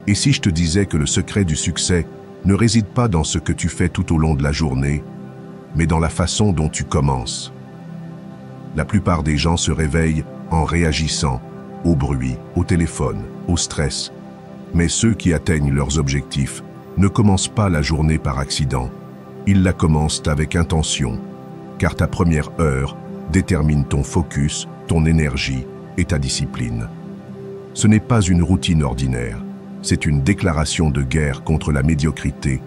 Et si je te disais que le secret du succès ne réside pas dans ce que tu fais tout au long de la journée, mais dans la façon dont tu commences? La plupart des gens se réveillent en réagissant au bruit, au téléphone, au stress. Mais ceux qui atteignent leurs objectifs ne commencent pas la journée par accident. Ils la commencent avec intention, car ta première heure détermine ton focus, ton énergie et ta discipline. Ce n'est pas une routine ordinaire, c'est une déclaration de guerre contre la médiocrité.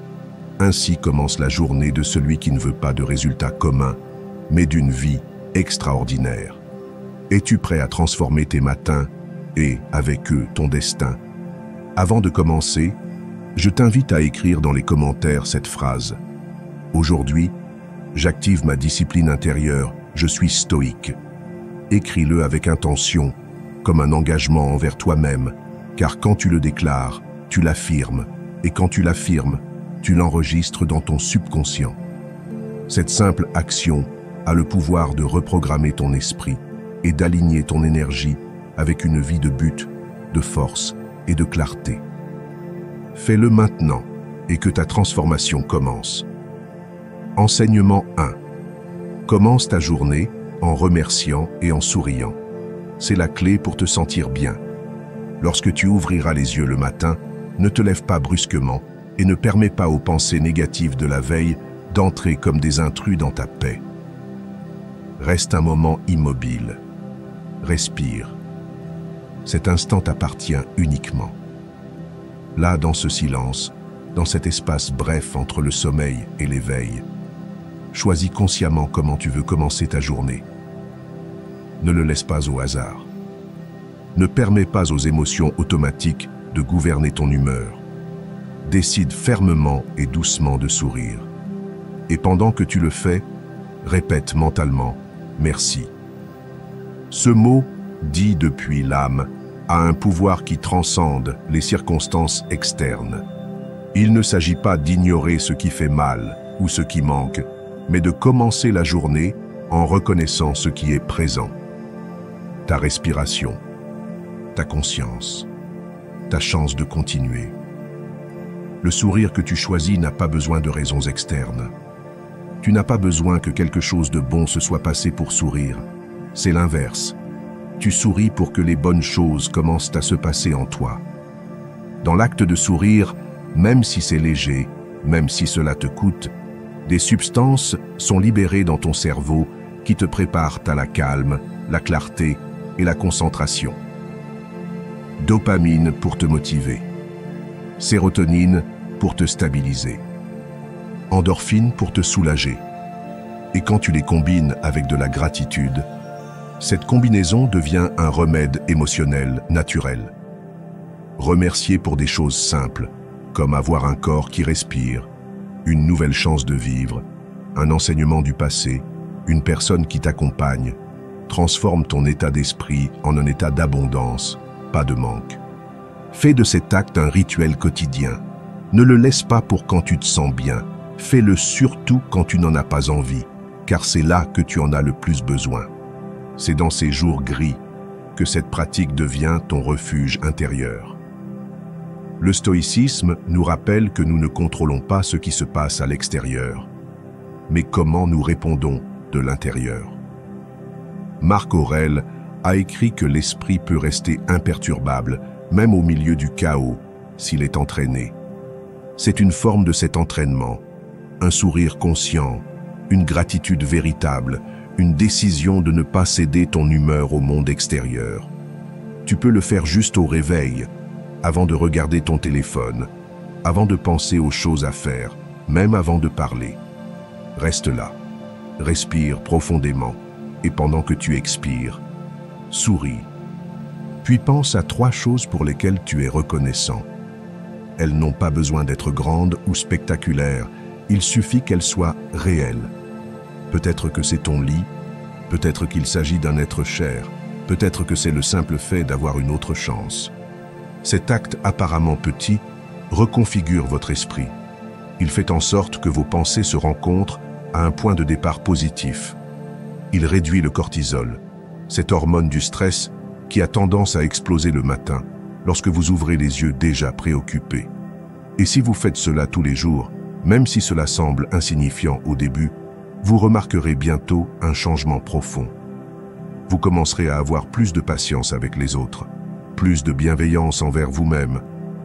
Ainsi commence la journée de celui qui ne veut pas de résultats communs, mais d'une vie extraordinaire. Es-tu prêt à transformer tes matins et, avec eux, ton destin? Avant de commencer, je t'invite à écrire dans les commentaires cette phrase. Aujourd'hui, j'active ma discipline intérieure, je suis stoïque. Écris-le avec intention, comme un engagement envers toi-même, car quand tu le déclares, tu l'affirmes, et quand tu l'affirmes, tu l'enregistres dans ton subconscient. Cette simple action a le pouvoir de reprogrammer ton esprit et d'aligner ton énergie avec une vie de but, de force et de clarté. Fais-le maintenant et que ta transformation commence. Enseignement 1. Commence ta journée en remerciant et en souriant. C'est la clé pour te sentir bien. Lorsque tu ouvriras les yeux le matin, ne te lève pas brusquement et ne permets pas aux pensées négatives de la veille d'entrer comme des intrus dans ta paix. Reste un moment immobile. Respire. Cet instant t'appartient uniquement. Là, dans ce silence, dans cet espace bref entre le sommeil et l'éveil, choisis consciemment comment tu veux commencer ta journée. Ne le laisse pas au hasard. Ne permets pas aux émotions automatiques de gouverner ton humeur. Décide fermement et doucement de sourire. Et pendant que tu le fais, répète mentalement « merci ». Ce mot, dit depuis l'âme, a un pouvoir qui transcende les circonstances externes. Il ne s'agit pas d'ignorer ce qui fait mal ou ce qui manque, mais de commencer la journée en reconnaissant ce qui est présent. Ta respiration, ta conscience, ta chance de continuer. Le sourire que tu choisis n'a pas besoin de raisons externes. Tu n'as pas besoin que quelque chose de bon se soit passé pour sourire. C'est l'inverse. Tu souris pour que les bonnes choses commencent à se passer en toi. Dans l'acte de sourire, même si c'est léger, même si cela te coûte, des substances sont libérées dans ton cerveau qui te préparent à la calme, la clarté et la concentration. Dopamine pour te motiver. Sérotonine pour te stabiliser. Endorphine pour te soulager. Et quand tu les combines avec de la gratitude, cette combinaison devient un remède émotionnel naturel. Remercier pour des choses simples, comme avoir un corps qui respire, une nouvelle chance de vivre, un enseignement du passé, une personne qui t'accompagne, transforme ton état d'esprit en un état d'abondance, pas de manque. Fais de cet acte un rituel quotidien. Ne le laisse pas pour quand tu te sens bien. Fais-le surtout quand tu n'en as pas envie, car c'est là que tu en as le plus besoin. C'est dans ces jours gris que cette pratique devient ton refuge intérieur. Le stoïcisme nous rappelle que nous ne contrôlons pas ce qui se passe à l'extérieur, mais comment nous répondons de l'intérieur. Marc Aurèle a écrit que l'esprit peut rester imperturbable, même au milieu du chaos, s'il est entraîné. C'est une forme de cet entraînement, un sourire conscient, une gratitude véritable, une décision de ne pas céder ton humeur au monde extérieur. Tu peux le faire juste au réveil, avant de regarder ton téléphone, avant de penser aux choses à faire, même avant de parler. Reste là, respire profondément, et pendant que tu expires, souris. Puis pense à 3 choses pour lesquelles tu es reconnaissant. Elles n'ont pas besoin d'être grandes ou spectaculaires, il suffit qu'elles soient réelles. Peut-être que c'est ton lit, peut-être qu'il s'agit d'un être cher, peut-être que c'est le simple fait d'avoir une autre chance. Cet acte apparemment petit reconfigure votre esprit. Il fait en sorte que vos pensées se rencontrent à un point de départ positif. Il réduit le cortisol, cette hormone du stress qui a tendance à exploser le matin, lorsque vous ouvrez les yeux déjà préoccupés. Et si vous faites cela tous les jours, même si cela semble insignifiant au début, vous remarquerez bientôt un changement profond. Vous commencerez à avoir plus de patience avec les autres, plus de bienveillance envers vous-même,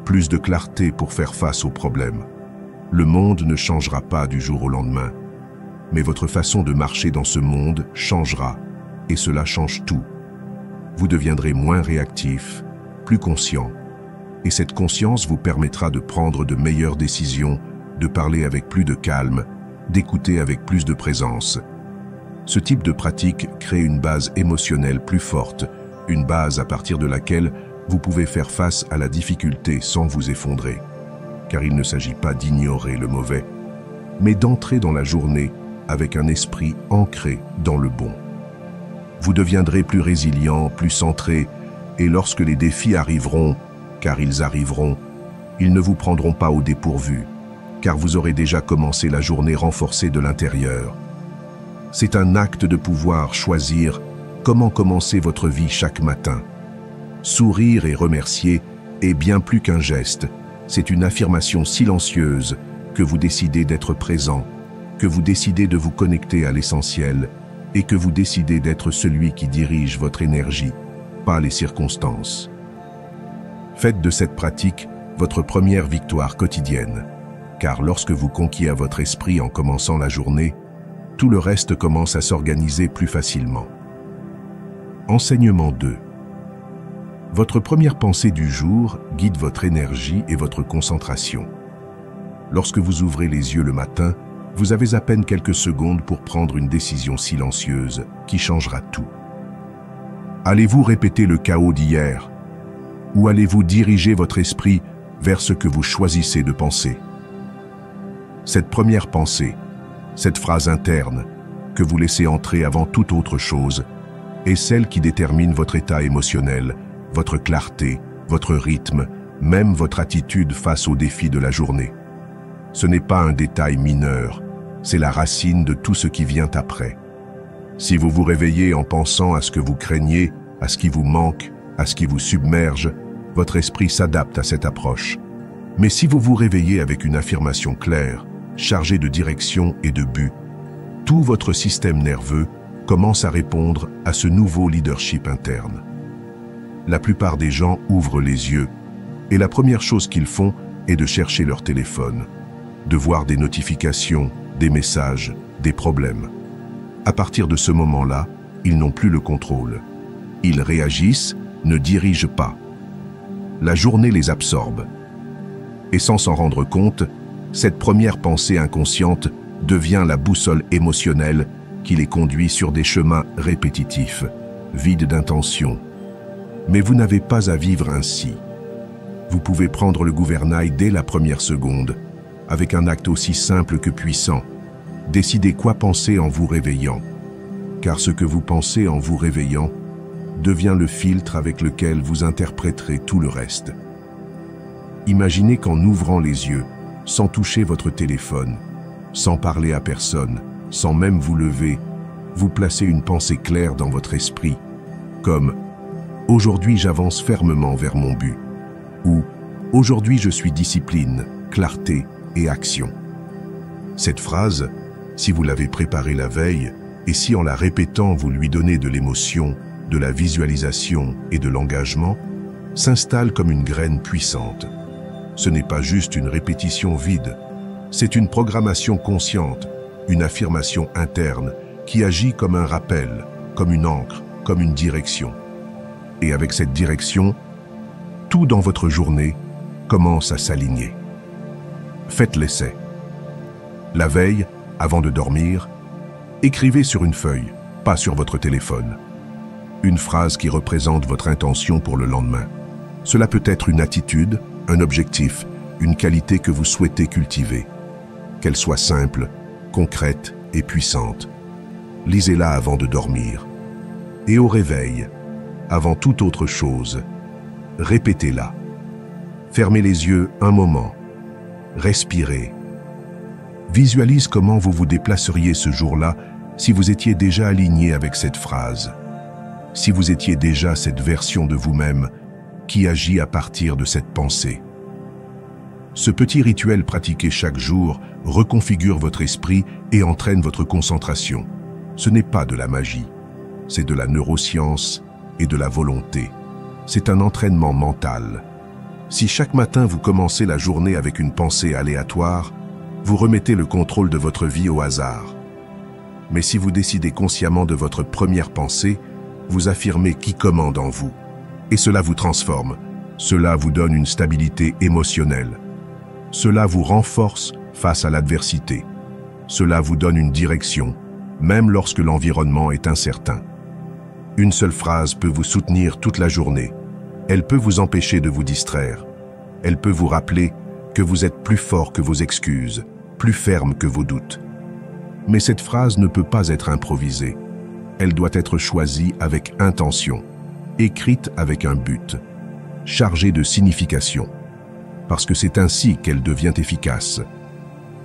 plus de clarté pour faire face aux problèmes. Le monde ne changera pas du jour au lendemain, mais votre façon de marcher dans ce monde changera, et cela change tout. Vous deviendrez moins réactif, plus conscient, et cette conscience vous permettra de prendre de meilleures décisions, de parler avec plus de calme, d'écouter avec plus de présence. Ce type de pratique crée une base émotionnelle plus forte, une base à partir de laquelle vous pouvez faire face à la difficulté sans vous effondrer. Car il ne s'agit pas d'ignorer le mauvais, mais d'entrer dans la journée avec un esprit ancré dans le bon. Vous deviendrez plus résilient, plus centré, et lorsque les défis arriveront, car ils arriveront, ils ne vous prendront pas au dépourvu, car vous aurez déjà commencé la journée renforcée de l'intérieur. C'est un acte de pouvoir choisir comment commencer votre vie chaque matin. Sourire et remercier est bien plus qu'un geste, c'est une affirmation silencieuse que vous décidez d'être présent, que vous décidez de vous connecter à l'essentiel et que vous décidez d'être celui qui dirige votre énergie, pas les circonstances. Faites de cette pratique votre première victoire quotidienne, car lorsque vous conquiez à votre esprit en commençant la journée, tout le reste commence à s'organiser plus facilement. Enseignement 2. Votre première pensée du jour guide votre énergie et votre concentration. Lorsque vous ouvrez les yeux le matin, vous avez à peine quelques secondes pour prendre une décision silencieuse qui changera tout. Allez-vous répéter le chaos d'hier? Ou allez-vous diriger votre esprit vers ce que vous choisissez de penser? Cette première pensée, cette phrase interne que vous laissez entrer avant toute autre chose, est celle qui détermine votre état émotionnel, votre clarté, votre rythme, même votre attitude face aux défis de la journée. Ce n'est pas un détail mineur, c'est la racine de tout ce qui vient après. Si vous vous réveillez en pensant à ce que vous craignez, à ce qui vous manque, à ce qui vous submerge, votre esprit s'adapte à cette approche. Mais si vous vous réveillez avec une affirmation claire, chargée de direction et de but, tout votre système nerveux commence à répondre à ce nouveau leadership interne. La plupart des gens ouvrent les yeux, et la première chose qu'ils font est de chercher leur téléphone, de voir des notifications, des messages, des problèmes. À partir de ce moment-là, ils n'ont plus le contrôle. Ils réagissent, ne dirigent pas. La journée les absorbe. Et sans s'en rendre compte, cette première pensée inconsciente devient la boussole émotionnelle qui les conduit sur des chemins répétitifs, vides d'intention. Mais vous n'avez pas à vivre ainsi. Vous pouvez prendre le gouvernail dès la première seconde, avec un acte aussi simple que puissant. Décidez quoi penser en vous réveillant, car ce que vous pensez en vous réveillant devient le filtre avec lequel vous interpréterez tout le reste. Imaginez qu'en ouvrant les yeux, sans toucher votre téléphone, sans parler à personne, sans même vous lever, vous placez une pensée claire dans votre esprit, comme « Aujourd'hui j'avance fermement vers mon but » ou « Aujourd'hui je suis discipline, clarté et action ». Cette phrase, si vous l'avez préparée la veille, et si en la répétant vous lui donnez de l'émotion, de la visualisation et de l'engagement, s'installe comme une graine puissante. Ce n'est pas juste une répétition vide, c'est une programmation consciente, une affirmation interne qui agit comme un rappel, comme une ancre, comme une direction. Et avec cette direction, tout dans votre journée commence à s'aligner. Faites l'essai. La veille, avant de dormir, écrivez sur une feuille, pas sur votre téléphone, une phrase qui représente votre intention pour le lendemain. Cela peut être une attitude, un objectif, une qualité que vous souhaitez cultiver. Qu'elle soit simple, concrète et puissante. Lisez-la avant de dormir. Et au réveil, avant toute autre chose, répétez-la. Fermez les yeux un moment. Respirez. Visualise comment vous vous déplaceriez ce jour-là si vous étiez déjà aligné avec cette phrase. Si vous étiez déjà cette version de vous-même qui agit à partir de cette pensée. Ce petit rituel pratiqué chaque jour reconfigure votre esprit et entraîne votre concentration. Ce n'est pas de la magie, c'est de la neuroscience et de la volonté. C'est un entraînement mental. Si chaque matin vous commencez la journée avec une pensée aléatoire, vous remettez le contrôle de votre vie au hasard. Mais si vous décidez consciemment de votre première pensée, vous affirmez qui commande en vous. Et cela vous transforme. Cela vous donne une stabilité émotionnelle. Cela vous renforce face à l'adversité. Cela vous donne une direction, même lorsque l'environnement est incertain. Une seule phrase peut vous soutenir toute la journée. Elle peut vous empêcher de vous distraire. Elle peut vous rappeler que vous êtes plus fort que vos excuses, plus ferme que vos doutes. Mais cette phrase ne peut pas être improvisée. Elle doit être choisie avec intention, écrite avec un but, chargée de signification. Parce que c'est ainsi qu'elle devient efficace.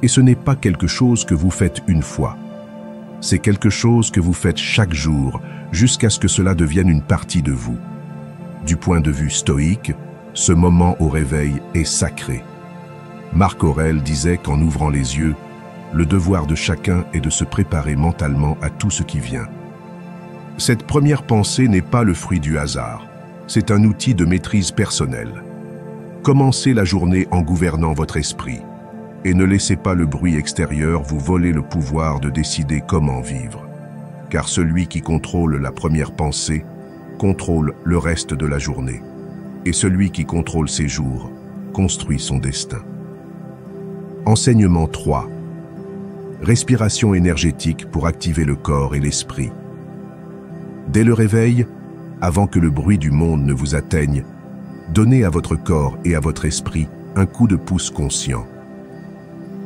Et ce n'est pas quelque chose que vous faites une fois. C'est quelque chose que vous faites chaque jour, jusqu'à ce que cela devienne une partie de vous. Du point de vue stoïque, ce moment au réveil est sacré. Marc Aurèle disait qu'en ouvrant les yeux, le devoir de chacun est de se préparer mentalement à tout ce qui vient. Cette première pensée n'est pas le fruit du hasard, c'est un outil de maîtrise personnelle. Commencez la journée en gouvernant votre esprit et ne laissez pas le bruit extérieur vous voler le pouvoir de décider comment vivre. Car celui qui contrôle la première pensée contrôle le reste de la journée. Et celui qui contrôle ses jours construit son destin. Enseignement 3. Respiration énergétique pour activer le corps et l'esprit. Dès le réveil, avant que le bruit du monde ne vous atteigne, donnez à votre corps et à votre esprit un coup de pouce conscient.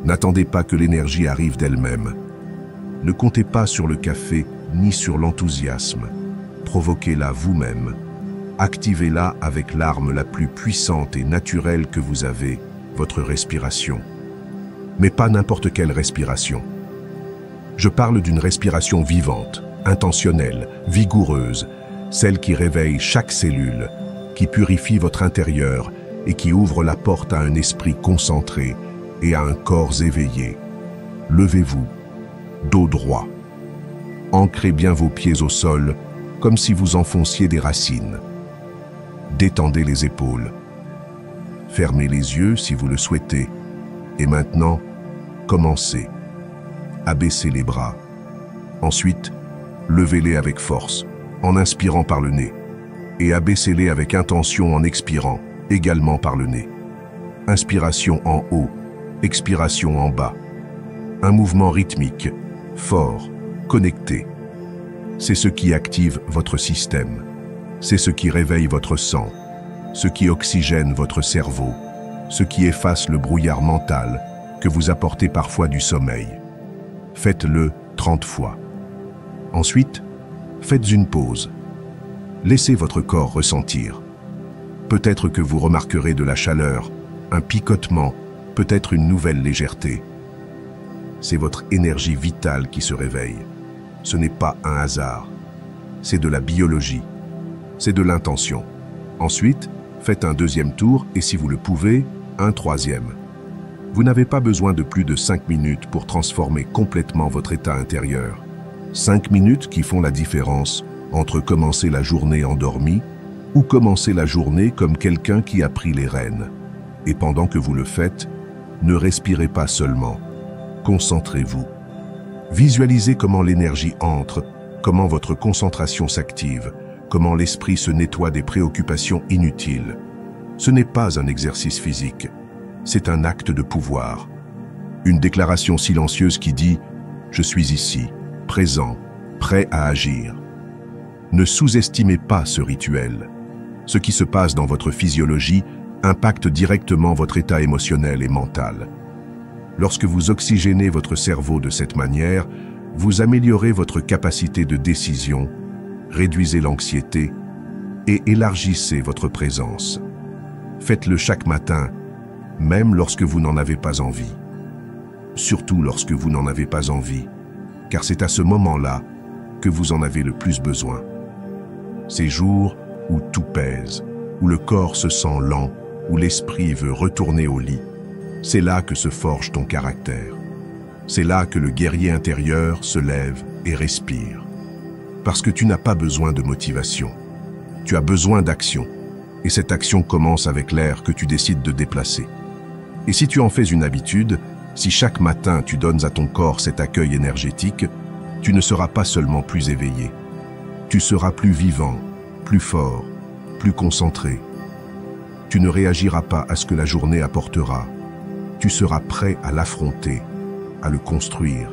N'attendez pas que l'énergie arrive d'elle-même. Ne comptez pas sur le café ni sur l'enthousiasme. Provoquez-la vous-même. Activez-la avec l'arme la plus puissante et naturelle que vous avez, votre respiration. Mais pas n'importe quelle respiration. Je parle d'une respiration vivante, intentionnelle, vigoureuse, celle qui réveille chaque cellule, qui purifie votre intérieur et qui ouvre la porte à un esprit concentré et à un corps éveillé. Levez-vous, dos droit. Ancrez bien vos pieds au sol, comme si vous enfonciez des racines. Détendez les épaules. Fermez les yeux si vous le souhaitez. Et maintenant, commencez. Abaissez les bras. Ensuite, levez-les avec force, en inspirant par le nez. Et abaissez-les avec intention en expirant, également par le nez. Inspiration en haut, expiration en bas. Un mouvement rythmique, fort, connecté. C'est ce qui active votre système. C'est ce qui réveille votre sang, ce qui oxygène votre cerveau, ce qui efface le brouillard mental que vous apportez parfois du sommeil. Faites-le 30 fois. Ensuite, faites une pause. Laissez votre corps ressentir. Peut-être que vous remarquerez de la chaleur, un picotement, peut-être une nouvelle légèreté. C'est votre énergie vitale qui se réveille. Ce n'est pas un hasard. C'est de la biologie. C'est de l'intention. Ensuite, faites un deuxième tour et si vous le pouvez, un troisième. Vous n'avez pas besoin de plus de 5 minutes pour transformer complètement votre état intérieur. 5 minutes qui font la différence entre commencer la journée endormi ou commencer la journée comme quelqu'un qui a pris les rênes. Et pendant que vous le faites, ne respirez pas seulement. Concentrez-vous. Visualisez comment l'énergie entre, comment votre concentration s'active, comment l'esprit se nettoie des préoccupations inutiles. Ce n'est pas un exercice physique, c'est un acte de pouvoir. Une déclaration silencieuse qui dit « Je suis ici, présent, prêt à agir ». Ne sous-estimez pas ce rituel. Ce qui se passe dans votre physiologie impacte directement votre état émotionnel et mental. Lorsque vous oxygénez votre cerveau de cette manière, vous améliorez votre capacité de décision, réduisez l'anxiété et élargissez votre présence. Faites-le chaque matin, même lorsque vous n'en avez pas envie. Surtout lorsque vous n'en avez pas envie, car c'est à ce moment-là que vous en avez le plus besoin. Ces jours où tout pèse, où le corps se sent lent, où l'esprit veut retourner au lit, c'est là que se forge ton caractère. C'est là que le guerrier intérieur se lève et respire. Parce que tu n'as pas besoin de motivation. Tu as besoin d'action. Et cette action commence avec l'air que tu décides de déplacer. Et si tu en fais une habitude, si chaque matin tu donnes à ton corps cet accueil énergétique, tu ne seras pas seulement plus éveillé. Tu seras plus vivant, plus fort, plus concentré. Tu ne réagiras pas à ce que la journée apportera. Tu seras prêt à l'affronter, à le construire,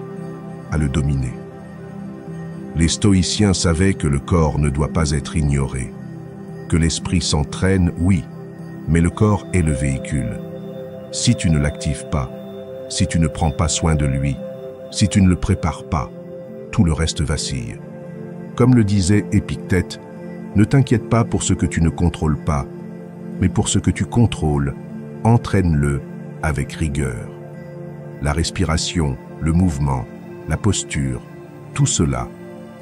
à le dominer. Les stoïciens savaient que le corps ne doit pas être ignoré, que l'esprit s'entraîne, oui, mais le corps est le véhicule. Si tu ne l'actives pas, si tu ne prends pas soin de lui, si tu ne le prépares pas, tout le reste vacille. Comme le disait Épictète, ne t'inquiète pas pour ce que tu ne contrôles pas, mais pour ce que tu contrôles, entraîne-le avec rigueur. La respiration, le mouvement, la posture, tout cela,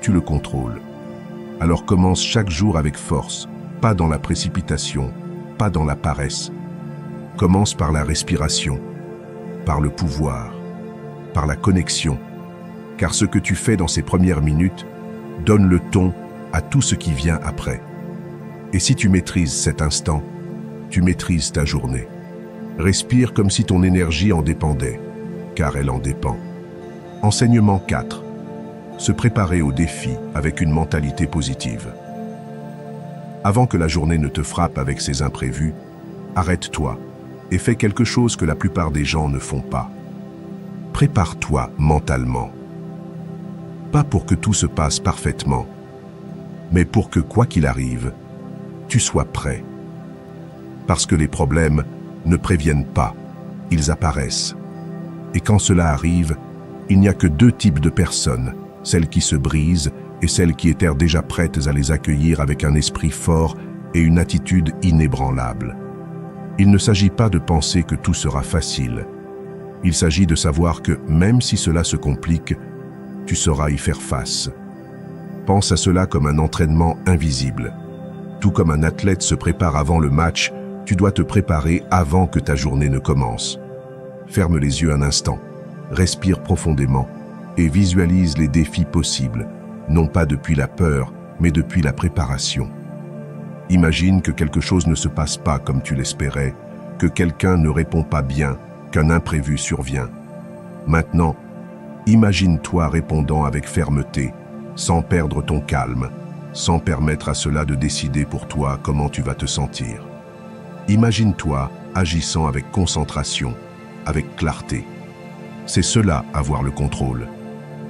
tu le contrôles. Alors commence chaque jour avec force, pas dans la précipitation, pas dans la paresse. Commence par la respiration, par le pouvoir, par la connexion, car ce que tu fais dans ces premières minutes donne le ton à tout ce qui vient après. Et si tu maîtrises cet instant, tu maîtrises ta journée. Respire comme si ton énergie en dépendait, car elle en dépend. Enseignement 4. Se préparer au défi avec une mentalité positive. Avant que la journée ne te frappe avec ses imprévus, arrête-toi et fais quelque chose que la plupart des gens ne font pas. Prépare-toi mentalement. Pas pour que tout se passe parfaitement, mais pour que, quoi qu'il arrive, tu sois prêt. Parce que les problèmes ne préviennent pas, ils apparaissent. Et quand cela arrive, il n'y a que deux types de personnes, celles qui se brisent et celles qui étaient déjà prêtes à les accueillir avec un esprit fort et une attitude inébranlable. Il ne s'agit pas de penser que tout sera facile. Il s'agit de savoir que même si cela se complique, tu sauras y faire face. Pense à cela comme un entraînement invisible. Tout comme un athlète se prépare avant le match, tu dois te préparer avant que ta journée ne commence. Ferme les yeux un instant, respire profondément et visualise les défis possibles, non pas depuis la peur, mais depuis la préparation. Imagine que quelque chose ne se passe pas comme tu l'espérais, que quelqu'un ne répond pas bien, qu'un imprévu survient. Maintenant, imagine-toi répondant avec fermeté, sans perdre ton calme, sans permettre à cela de décider pour toi comment tu vas te sentir. Imagine-toi agissant avec concentration, avec clarté. C'est cela, avoir le contrôle.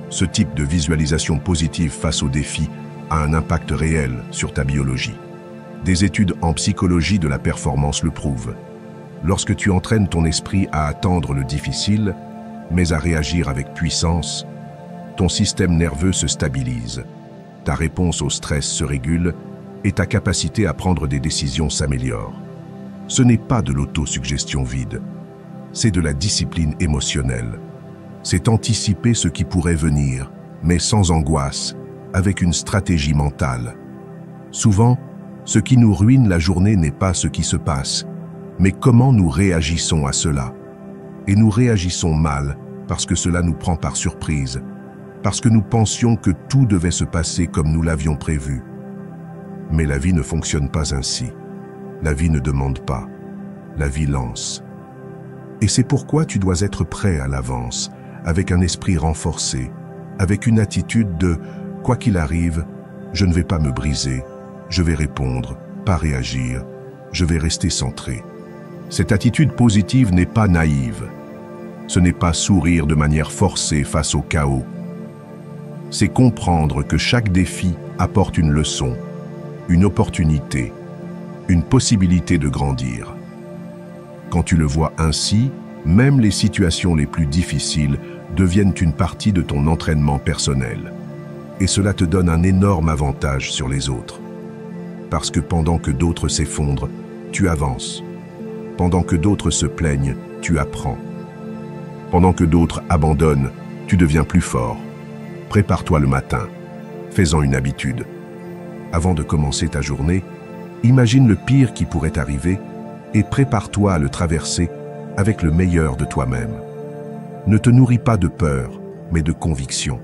Ce type de visualisation positive face aux défis a un impact réel sur ta biologie. Des études en psychologie de la performance le prouvent. Lorsque tu entraînes ton esprit à attendre le difficile, mais à réagir avec puissance, ton système nerveux se stabilise, ta réponse au stress se régule et ta capacité à prendre des décisions s'améliore. Ce n'est pas de l'autosuggestion vide, c'est de la discipline émotionnelle. C'est anticiper ce qui pourrait venir, mais sans angoisse, avec une stratégie mentale. Souvent, ce qui nous ruine la journée n'est pas ce qui se passe, mais comment nous réagissons à cela. Et nous réagissons mal parce que cela nous prend par surprise, parce que nous pensions que tout devait se passer comme nous l'avions prévu. Mais la vie ne fonctionne pas ainsi. La vie ne demande pas, la vie lance. Et c'est pourquoi tu dois être prêt à l'avance, avec un esprit renforcé, avec une attitude de « quoi qu'il arrive, je ne vais pas me briser, je vais répondre, pas réagir, je vais rester centré ». Cette attitude positive n'est pas naïve. Ce n'est pas sourire de manière forcée face au chaos. C'est comprendre que chaque défi apporte une leçon, une opportunité, une possibilité de grandir. Quand tu le vois ainsi, même les situations les plus difficiles deviennent une partie de ton entraînement personnel. Et cela te donne un énorme avantage sur les autres. Parce que pendant que d'autres s'effondrent, tu avances. Pendant que d'autres se plaignent, tu apprends. Pendant que d'autres abandonnent, tu deviens plus fort. Prépare-toi le matin, fais-en une habitude. Avant de commencer ta journée, Imagine le pire qui pourrait arriver et prépare-toi à le traverser avec le meilleur de toi-même. Ne te nourris pas de peur, mais de conviction.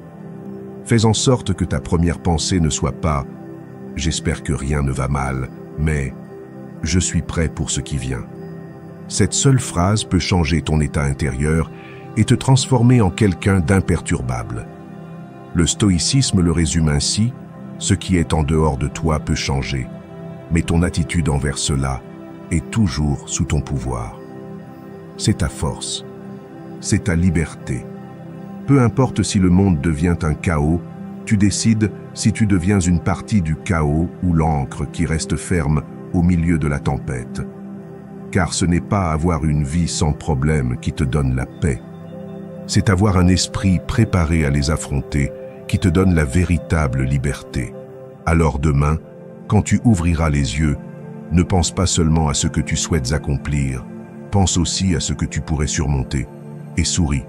Fais en sorte que ta première pensée ne soit pas « j'espère que rien ne va mal », mais « je suis prêt pour ce qui vient ». Cette seule phrase peut changer ton état intérieur et te transformer en quelqu'un d'imperturbable. Le stoïcisme le résume ainsi: ce qui est en dehors de toi peut changer, mais ton attitude envers cela est toujours sous ton pouvoir. C'est ta force, c'est ta liberté. Peu importe si le monde devient un chaos, tu décides si tu deviens une partie du chaos ou l'ancre qui reste ferme au milieu de la tempête. Car ce n'est pas avoir une vie sans problème qui te donne la paix. C'est avoir un esprit préparé à les affronter qui te donne la véritable liberté. Alors demain, quand tu ouvriras les yeux, ne pense pas seulement à ce que tu souhaites accomplir, pense aussi à ce que tu pourrais surmonter et souris.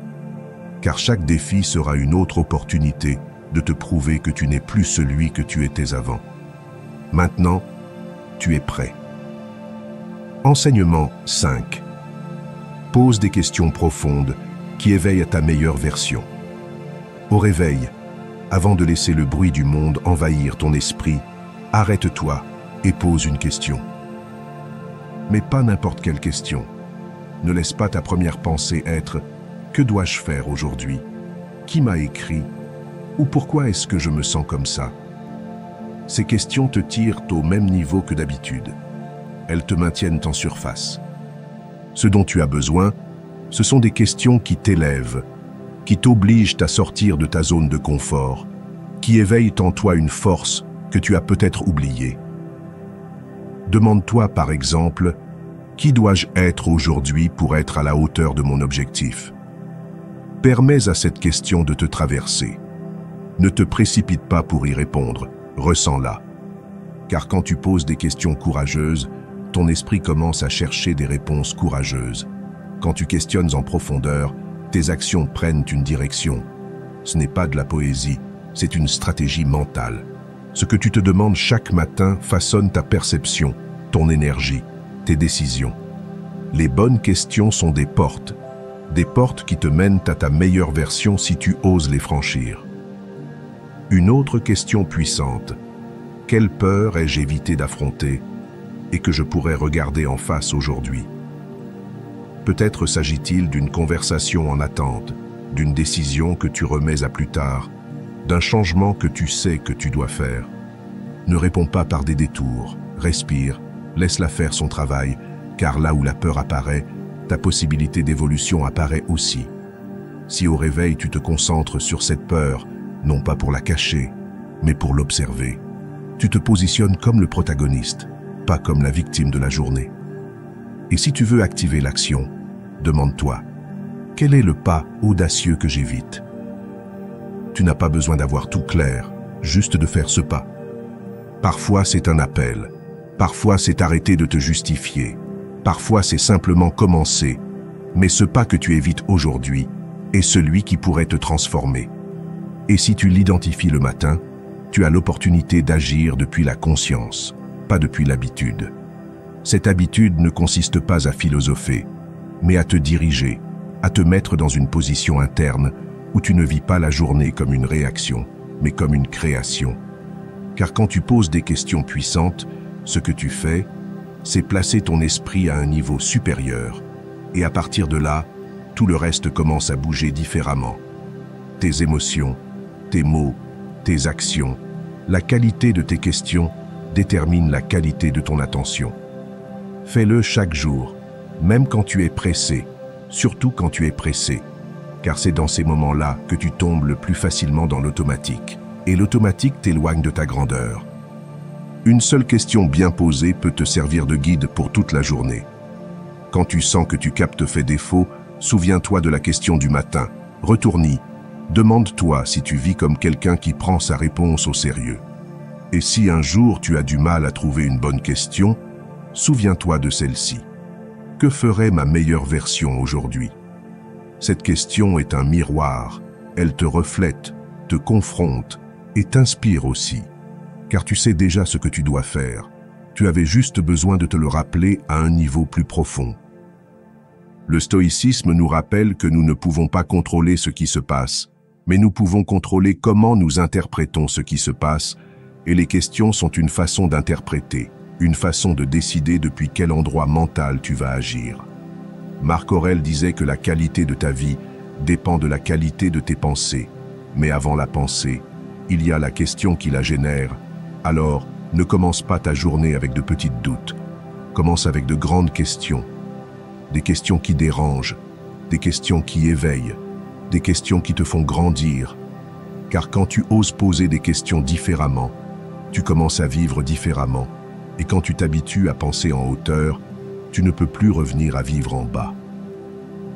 Car chaque défi sera une autre opportunité de te prouver que tu n'es plus celui que tu étais avant. Maintenant, tu es prêt. Enseignement 5. Pose des questions profondes qui éveillent à ta meilleure version. Au réveil, avant de laisser le bruit du monde envahir ton esprit, arrête-toi et pose une question. Mais pas n'importe quelle question. Ne laisse pas ta première pensée être « que dois-je faire aujourd'hui ? Qui m'a écrit ? Ou pourquoi est-ce que je me sens comme ça ?» Ces questions te tirent au même niveau que d'habitude. Elles te maintiennent en surface. Ce dont tu as besoin, ce sont des questions qui t'élèvent, qui t'obligent à sortir de ta zone de confort, qui éveillent en toi une force que tu as peut-être oubliée. Demande-toi par exemple, qui dois-je être aujourd'hui pour être à la hauteur de mon objectif ? Permets à cette question de te traverser. Ne te précipite pas pour y répondre, ressens-la. Car quand tu poses des questions courageuses, ton esprit commence à chercher des réponses courageuses. Quand tu questionnes en profondeur, tes actions prennent une direction. Ce n'est pas de la poésie, c'est une stratégie mentale. Ce que tu te demandes chaque matin façonne ta perception, ton énergie, tes décisions. Les bonnes questions sont des portes qui te mènent à ta meilleure version si tu oses les franchir. Une autre question puissante: quelle peur ai-je évité d'affronter et que je pourrais regarder en face aujourd'hui? Peut-être s'agit-il d'une conversation en attente, d'une décision que tu remets à plus tard, d'un changement que tu sais que tu dois faire. Ne réponds pas par des détours, respire, laisse-la faire son travail, car là où la peur apparaît, ta possibilité d'évolution apparaît aussi. Si au réveil tu te concentres sur cette peur, non pas pour la cacher, mais pour l'observer, tu te positionnes comme le protagoniste, pas comme la victime de la journée. Et si tu veux activer l'action, demande-toi, quel est le pas audacieux que j'évite? Tu n'as pas besoin d'avoir tout clair, juste de faire ce pas. Parfois c'est un appel, parfois c'est arrêter de te justifier, parfois c'est simplement commencer, mais ce pas que tu évites aujourd'hui est celui qui pourrait te transformer. Et si tu l'identifies le matin, tu as l'opportunité d'agir depuis la conscience, pas depuis l'habitude. Cette habitude ne consiste pas à philosopher, mais à te diriger, à te mettre dans une position interne où tu ne vis pas la journée comme une réaction, mais comme une création. Car quand tu poses des questions puissantes, ce que tu fais, c'est placer ton esprit à un niveau supérieur, et à partir de là, tout le reste commence à bouger différemment. Tes émotions, tes mots, tes actions, la qualité de tes questions détermine la qualité de ton attention. Fais-le chaque jour, même quand tu es pressé, surtout quand tu es pressé, car c'est dans ces moments-là que tu tombes le plus facilement dans l'automatique, et l'automatique t'éloigne de ta grandeur. Une seule question bien posée peut te servir de guide pour toute la journée. Quand tu sens que tu captes fait défaut, souviens-toi de la question du matin, retourne-y, demande-toi si tu vis comme quelqu'un qui prend sa réponse au sérieux. Et si un jour tu as du mal à trouver une bonne question, souviens-toi de celle-ci. Que ferait ma meilleure version aujourd'hui? Cette question est un miroir, elle te reflète, te confronte et t'inspire aussi. Car tu sais déjà ce que tu dois faire. Tu avais juste besoin de te le rappeler à un niveau plus profond. Le stoïcisme nous rappelle que nous ne pouvons pas contrôler ce qui se passe, mais nous pouvons contrôler comment nous interprétons ce qui se passe, et les questions sont une façon d'interpréter, une façon de décider depuis quel endroit mental tu vas agir. Marc Aurèle disait que la qualité de ta vie dépend de la qualité de tes pensées, mais avant la pensée, il y a la question qui la génère. Alors, ne commence pas ta journée avec de petits doutes, commence avec de grandes questions, des questions qui dérangent, des questions qui éveillent, des questions qui te font grandir. Car quand tu oses poser des questions différemment, tu commences à vivre différemment. Et quand tu t'habitues à penser en hauteur, tu ne peux plus revenir à vivre en bas.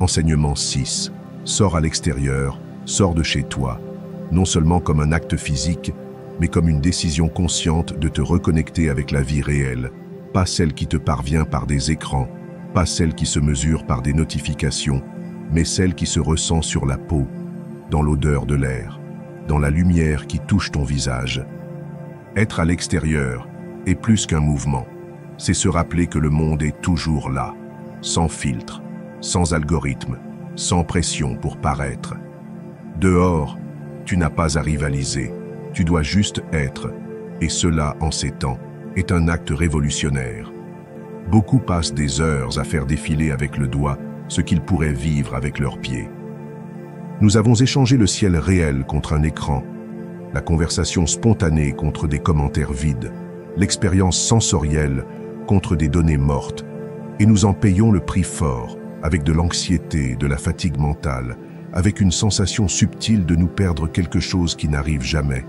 Enseignement 6. Sors à l'extérieur, sors de chez toi, non seulement comme un acte physique, mais comme une décision consciente de te reconnecter avec la vie réelle, pas celle qui te parvient par des écrans, pas celle qui se mesure par des notifications, mais celle qui se ressent sur la peau, dans l'odeur de l'air, dans la lumière qui touche ton visage. Être à l'extérieur est plus qu'un mouvement. C'est se rappeler que le monde est toujours là, sans filtre, sans algorithme, sans pression pour paraître. Dehors, tu n'as pas à rivaliser, tu dois juste être, et cela, en ces temps, est un acte révolutionnaire. Beaucoup passent des heures à faire défiler avec le doigt ce qu'ils pourraient vivre avec leurs pieds. Nous avons échangé le ciel réel contre un écran, la conversation spontanée contre des commentaires vides, l'expérience sensorielle contre des données mortes, et nous en payons le prix fort, avec de l'anxiété, de la fatigue mentale, avec une sensation subtile de nous perdre quelque chose qui n'arrive jamais.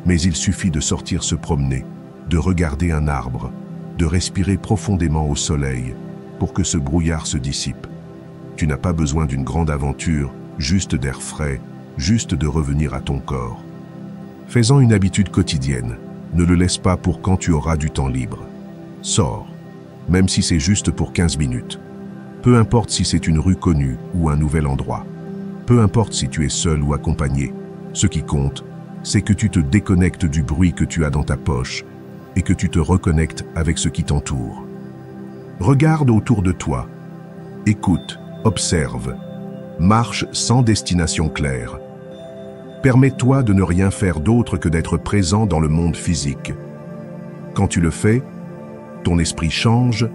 Mais il suffit de sortir se promener, de regarder un arbre, de respirer profondément au soleil, pour que ce brouillard se dissipe. Tu n'as pas besoin d'une grande aventure, juste d'air frais, juste de revenir à ton corps. Fais-en une habitude quotidienne, ne le laisse pas pour quand tu auras du temps libre. Sors, même si c'est juste pour 15 minutes. Peu importe si c'est une rue connue ou un nouvel endroit. Peu importe si tu es seul ou accompagné. Ce qui compte, c'est que tu te déconnectes du bruit que tu as dans ta poche et que tu te reconnectes avec ce qui t'entoure. Regarde autour de toi. Écoute, observe. Marche sans destination claire. Permets-toi de ne rien faire d'autre que d'être présent dans le monde physique. Quand tu le fais, ton esprit change,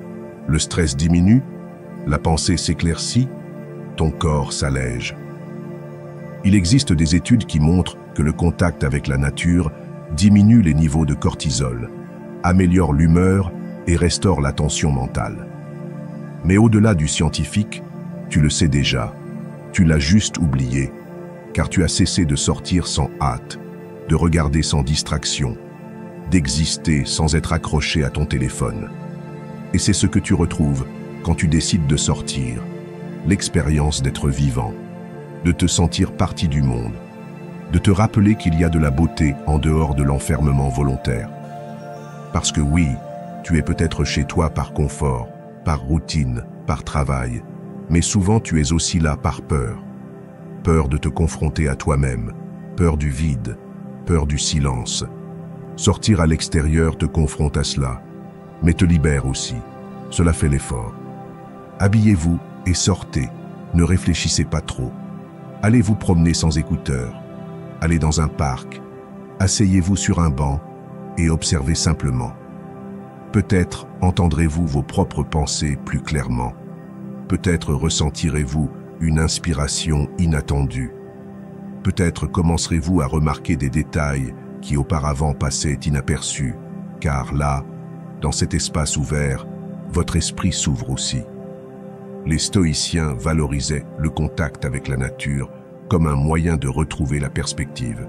le stress diminue, la pensée s'éclaircit, ton corps s'allège. Il existe des études qui montrent que le contact avec la nature diminue les niveaux de cortisol, améliore l'humeur et restaure la tension mentale. Mais au-delà du scientifique, tu le sais déjà, tu l'as juste oublié, car tu as cessé de sortir sans hâte, de regarder sans distraction, d'exister sans être accroché à ton téléphone. Et c'est ce que tu retrouves quand tu décides de sortir, l'expérience d'être vivant, de te sentir partie du monde, de te rappeler qu'il y a de la beauté en dehors de l'enfermement volontaire. Parce que oui, tu es peut-être chez toi par confort, par routine, par travail, mais souvent tu es aussi là par peur. Peur de te confronter à toi-même, peur du vide, peur du silence. Sortir à l'extérieur te confronte à cela, mais te libère aussi. Cela fait l'effort. Habillez-vous et sortez, ne réfléchissez pas trop. Allez vous promener sans écouteurs, allez dans un parc, asseyez-vous sur un banc et observez simplement. Peut-être entendrez-vous vos propres pensées plus clairement. Peut-être ressentirez-vous une inspiration inattendue. Peut-être commencerez-vous à remarquer des détails qui auparavant passaient inaperçus, car là, dans cet espace ouvert, votre esprit s'ouvre aussi. Les stoïciens valorisaient le contact avec la nature comme un moyen de retrouver la perspective.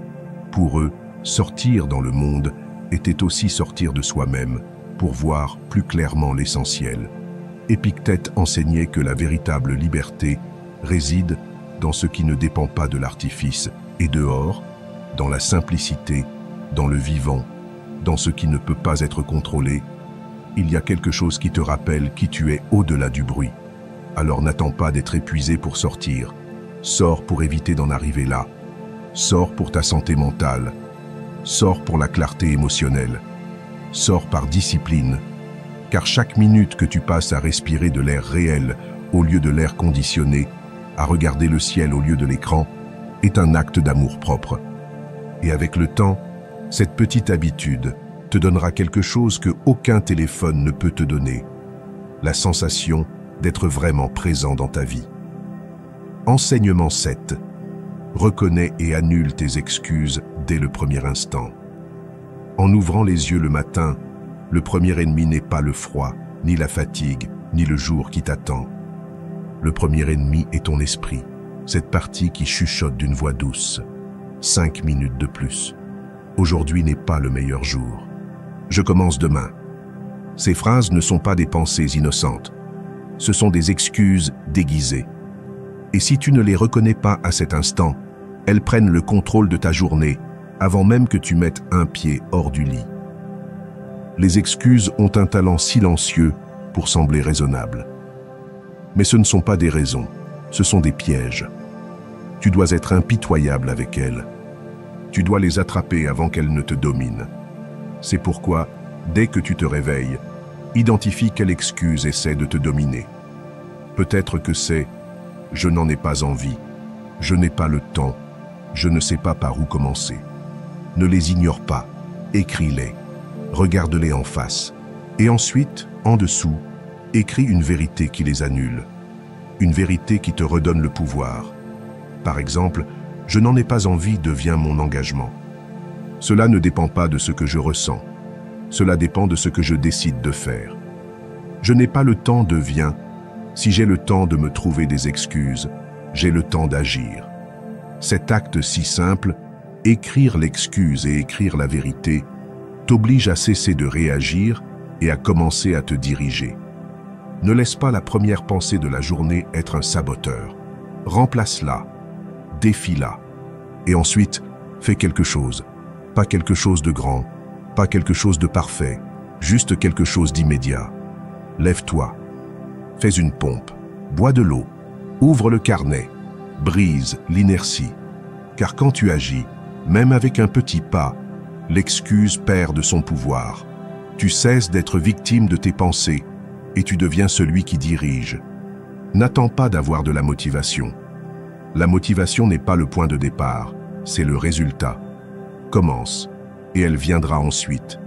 Pour eux, sortir dans le monde était aussi sortir de soi-même pour voir plus clairement l'essentiel. Épictète enseignait que la véritable liberté réside dans ce qui ne dépend pas de l'artifice et dehors, dans la simplicité, dans le vivant, dans ce qui ne peut pas être contrôlé. Il y a quelque chose qui te rappelle qui tu es au-delà du bruit. Alors n'attends pas d'être épuisé pour sortir. Sors pour éviter d'en arriver là. Sors pour ta santé mentale. Sors pour la clarté émotionnelle. Sors par discipline car chaque minute que tu passes à respirer de l'air réel au lieu de l'air conditionné, à regarder le ciel au lieu de l'écran, est un acte d'amour-propre. Et avec le temps, cette petite habitude te donnera quelque chose que aucun téléphone ne peut te donner, la sensation d'être vraiment présent dans ta vie. Enseignement 7. Reconnais et annule tes excuses dès le premier instant. En ouvrant les yeux le matin, le premier ennemi n'est pas le froid, ni la fatigue, ni le jour qui t'attend. Le premier ennemi est ton esprit, cette partie qui chuchote d'une voix douce. 5 minutes de plus. Aujourd'hui n'est pas le meilleur jour. Je commence demain. Ces phrases ne sont pas des pensées innocentes. Ce sont des excuses déguisées. Et si tu ne les reconnais pas à cet instant, elles prennent le contrôle de ta journée avant même que tu mettes un pied hors du lit. Les excuses ont un talent silencieux pour sembler raisonnables. Mais ce ne sont pas des raisons, ce sont des pièges. Tu dois être impitoyable avec elles. Tu dois les attraper avant qu'elles ne te dominent. C'est pourquoi, dès que tu te réveilles, identifie quelle excuse essaie de te dominer. Peut-être que c'est « je n'en ai pas envie »,« je n'ai pas le temps »,« je ne sais pas par où commencer ». Ne les ignore pas, écris-les, regarde-les en face. Et ensuite, en dessous, écris une vérité qui les annule. Une vérité qui te redonne le pouvoir. Par exemple, « je n'en ai pas envie » devient mon engagement. Cela ne dépend pas de ce que je ressens. Cela dépend de ce que je décide de faire. Je n'ai pas le temps devient « si j'ai le temps de me trouver des excuses, j'ai le temps d'agir ». Cet acte si simple, écrire l'excuse et écrire la vérité, t'oblige à cesser de réagir et à commencer à te diriger. Ne laisse pas la première pensée de la journée être un saboteur. Remplace-la, défie-la, et ensuite, fais quelque chose. Pas quelque chose de grand, pas quelque chose de parfait, juste quelque chose d'immédiat. Lève-toi, fais une pompe, bois de l'eau, ouvre le carnet, brise l'inertie. Car quand tu agis, même avec un petit pas, l'excuse perd de son pouvoir. Tu cesses d'être victime de tes pensées et tu deviens celui qui dirige. N'attends pas d'avoir de la motivation. La motivation n'est pas le point de départ, c'est le résultat. Commence, et elle viendra ensuite.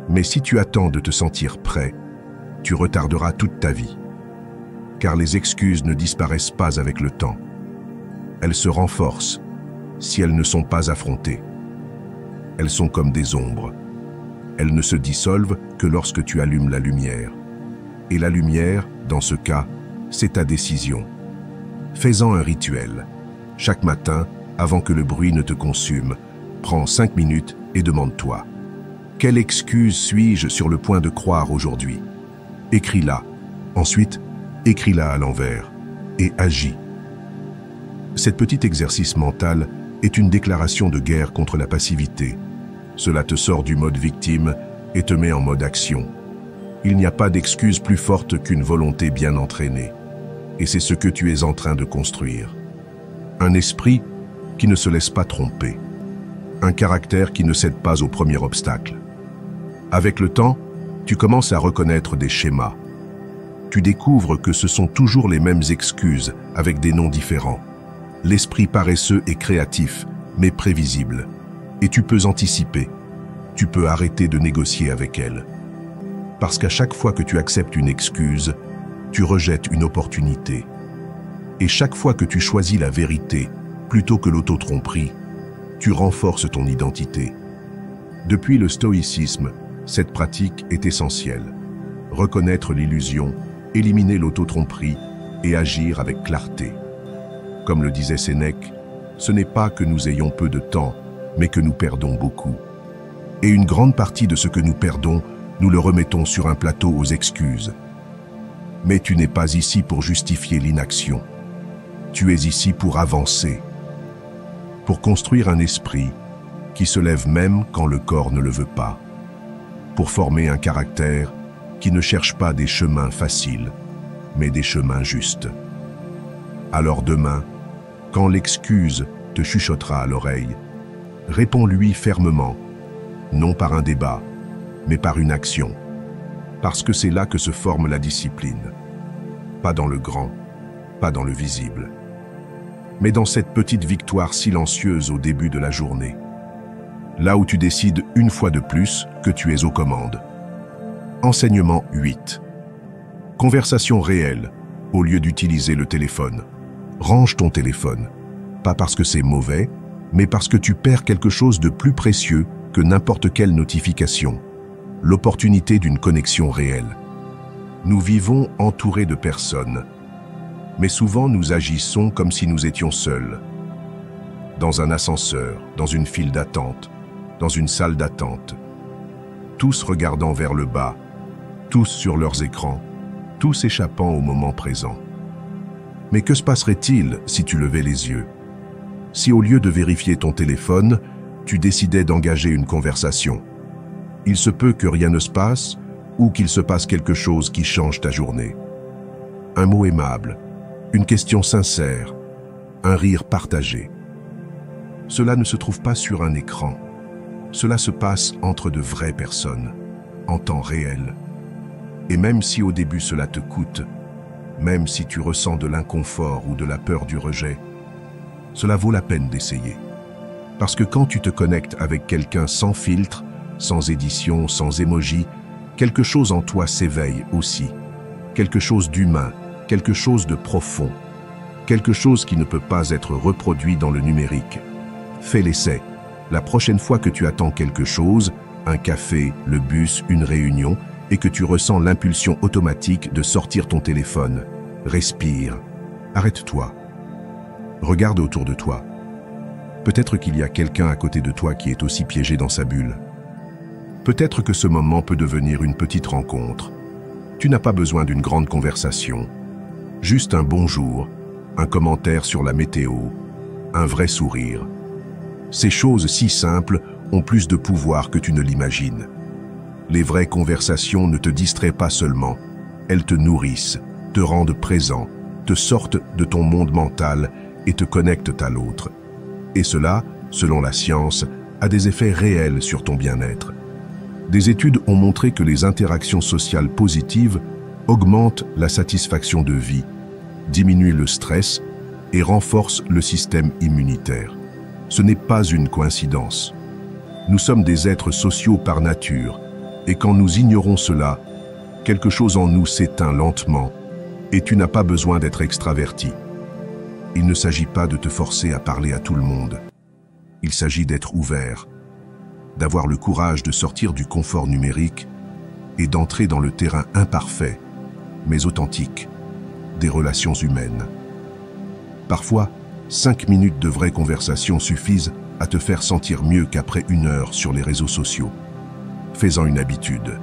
Mais si tu attends de te sentir prêt, tu retarderas toute ta vie. Car les excuses ne disparaissent pas avec le temps. Elles se renforcent si elles ne sont pas affrontées. Elles sont comme des ombres. Elles ne se dissolvent que lorsque tu allumes la lumière. Et la lumière, dans ce cas, c'est ta décision. Fais-en un rituel. Chaque matin, avant que le bruit ne te consume, prends 5 minutes et demande-toi « Quelle excuse suis-je sur le point de croire aujourd'hui ?» Écris-la. Ensuite, écris-la à l'envers et agis. Cet petit exercice mental est une déclaration de guerre contre la passivité. Cela te sort du mode victime et te met en mode action. Il n'y a pas d'excuse plus forte qu'une volonté bien entraînée. Et c'est ce que tu es en train de construire. Un esprit qui ne se laisse pas tromper. Un caractère qui ne cède pas au premier obstacle. Avec le temps, tu commences à reconnaître des schémas. Tu découvres que ce sont toujours les mêmes excuses avec des noms différents. L'esprit paresseux est créatif, mais prévisible. Et tu peux anticiper. Tu peux arrêter de négocier avec elle. Parce qu'à chaque fois que tu acceptes une excuse, tu rejettes une opportunité. Et chaque fois que tu choisis la vérité, plutôt que l'auto-tromperie, tu renforces ton identité. Depuis le stoïcisme, cette pratique est essentielle. Reconnaître l'illusion, éliminer l'auto-tromperie et agir avec clarté. Comme le disait Sénèque, ce n'est pas que nous ayons peu de temps, mais que nous perdons beaucoup. Et une grande partie de ce que nous perdons, nous le remettons sur un plateau aux excuses. Mais tu n'es pas ici pour justifier l'inaction. Tu es ici pour avancer, pour construire un esprit qui se lève même quand le corps ne le veut pas, pour former un caractère qui ne cherche pas des chemins faciles, mais des chemins justes. Alors demain, quand l'excuse te chuchotera à l'oreille, réponds-lui fermement, non par un débat, mais par une action. parce que c'est là que se forme la discipline. Pas dans le grand, pas dans le visible, mais dans cette petite victoire silencieuse au début de la journée. Là où tu décides une fois de plus que tu es aux commandes. Enseignement 8. Conversation réelle, au lieu d'utiliser le téléphone. Range ton téléphone, pas parce que c'est mauvais, mais parce que tu perds quelque chose de plus précieux que n'importe quelle notification, l'opportunité d'une connexion réelle. Nous vivons entourés de personnes, mais souvent nous agissons comme si nous étions seuls. Dans un ascenseur, dans une file d'attente, dans une salle d'attente. Tous regardant vers le bas, tous sur leurs écrans, tous échappant au moment présent. Mais que se passerait-il si tu levais les yeux? Si au lieu de vérifier ton téléphone, tu décidais d'engager une conversation? Il se peut que rien ne se passe ou qu'il se passe quelque chose qui change ta journée. Un mot aimable, une question sincère, un rire partagé. Cela ne se trouve pas sur un écran. Cela se passe entre de vraies personnes, en temps réel. Et même si au début cela te coûte, même si tu ressens de l'inconfort ou de la peur du rejet, cela vaut la peine d'essayer. Parce que quand tu te connectes avec quelqu'un sans filtre, sans édition, sans émoji, quelque chose en toi s'éveille aussi. Quelque chose d'humain, quelque chose de profond. Quelque chose qui ne peut pas être reproduit dans le numérique. Fais l'essai. La prochaine fois que tu attends quelque chose, un café, le bus, une réunion, et que tu ressens l'impulsion automatique de sortir ton téléphone, respire, arrête-toi. Regarde autour de toi. Peut-être qu'il y a quelqu'un à côté de toi qui est aussi piégé dans sa bulle. Peut-être que ce moment peut devenir une petite rencontre. Tu n'as pas besoin d'une grande conversation. Juste un bonjour, un commentaire sur la météo, un vrai sourire. Ces choses si simples ont plus de pouvoir que tu ne l'imagines. Les vraies conversations ne te distraient pas seulement, elles te nourrissent, te rendent présent, te sortent de ton monde mental et te connectent à l'autre. Et cela, selon la science, a des effets réels sur ton bien-être. Des études ont montré que les interactions sociales positives augmentent la satisfaction de vie, diminuent le stress et renforcent le système immunitaire. Ce n'est pas une coïncidence. Nous sommes des êtres sociaux par nature, et quand nous ignorons cela, quelque chose en nous s'éteint lentement, et tu n'as pas besoin d'être extraverti. Il ne s'agit pas de te forcer à parler à tout le monde. Il s'agit d'être ouvert, d'avoir le courage de sortir du confort numérique et d'entrer dans le terrain imparfait, mais authentique, des relations humaines. Parfois, 5 minutes de vraie conversation suffisent à te faire sentir mieux qu'après 1 heure sur les réseaux sociaux. Fais-en une habitude.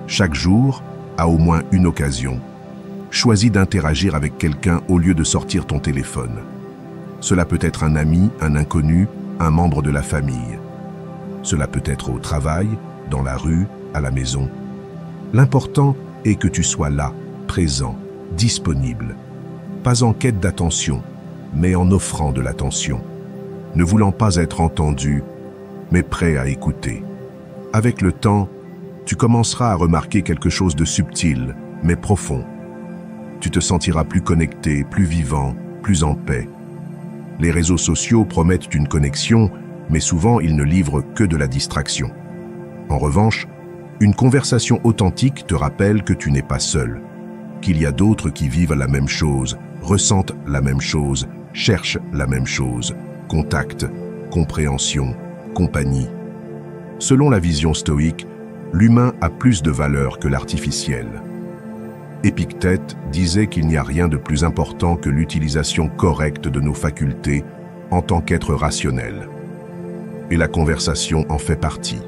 Chaque jour, à au moins une occasion, choisis d'interagir avec quelqu'un au lieu de sortir ton téléphone. Cela peut être un ami, un inconnu, un membre de la famille. Cela peut être au travail, dans la rue, à la maison. L'important est que tu sois là, présent, disponible. Pas en quête d'attention, mais en offrant de l'attention. Ne voulant pas être entendu, mais prêt à écouter. Avec le temps, tu commenceras à remarquer quelque chose de subtil, mais profond. Tu te sentiras plus connecté, plus vivant, plus en paix. Les réseaux sociaux promettent une connexion, mais souvent ils ne livrent que de la distraction. En revanche, une conversation authentique te rappelle que tu n'es pas seul, qu'il y a d'autres qui vivent la même chose, ressentent la même chose, cherchent la même chose. Contact, compréhension, compagnie. Selon la vision stoïque, l'humain a plus de valeur que l'artificiel. Épictète disait qu'il n'y a rien de plus important que l'utilisation correcte de nos facultés en tant qu'être rationnel. Et la conversation en fait partie.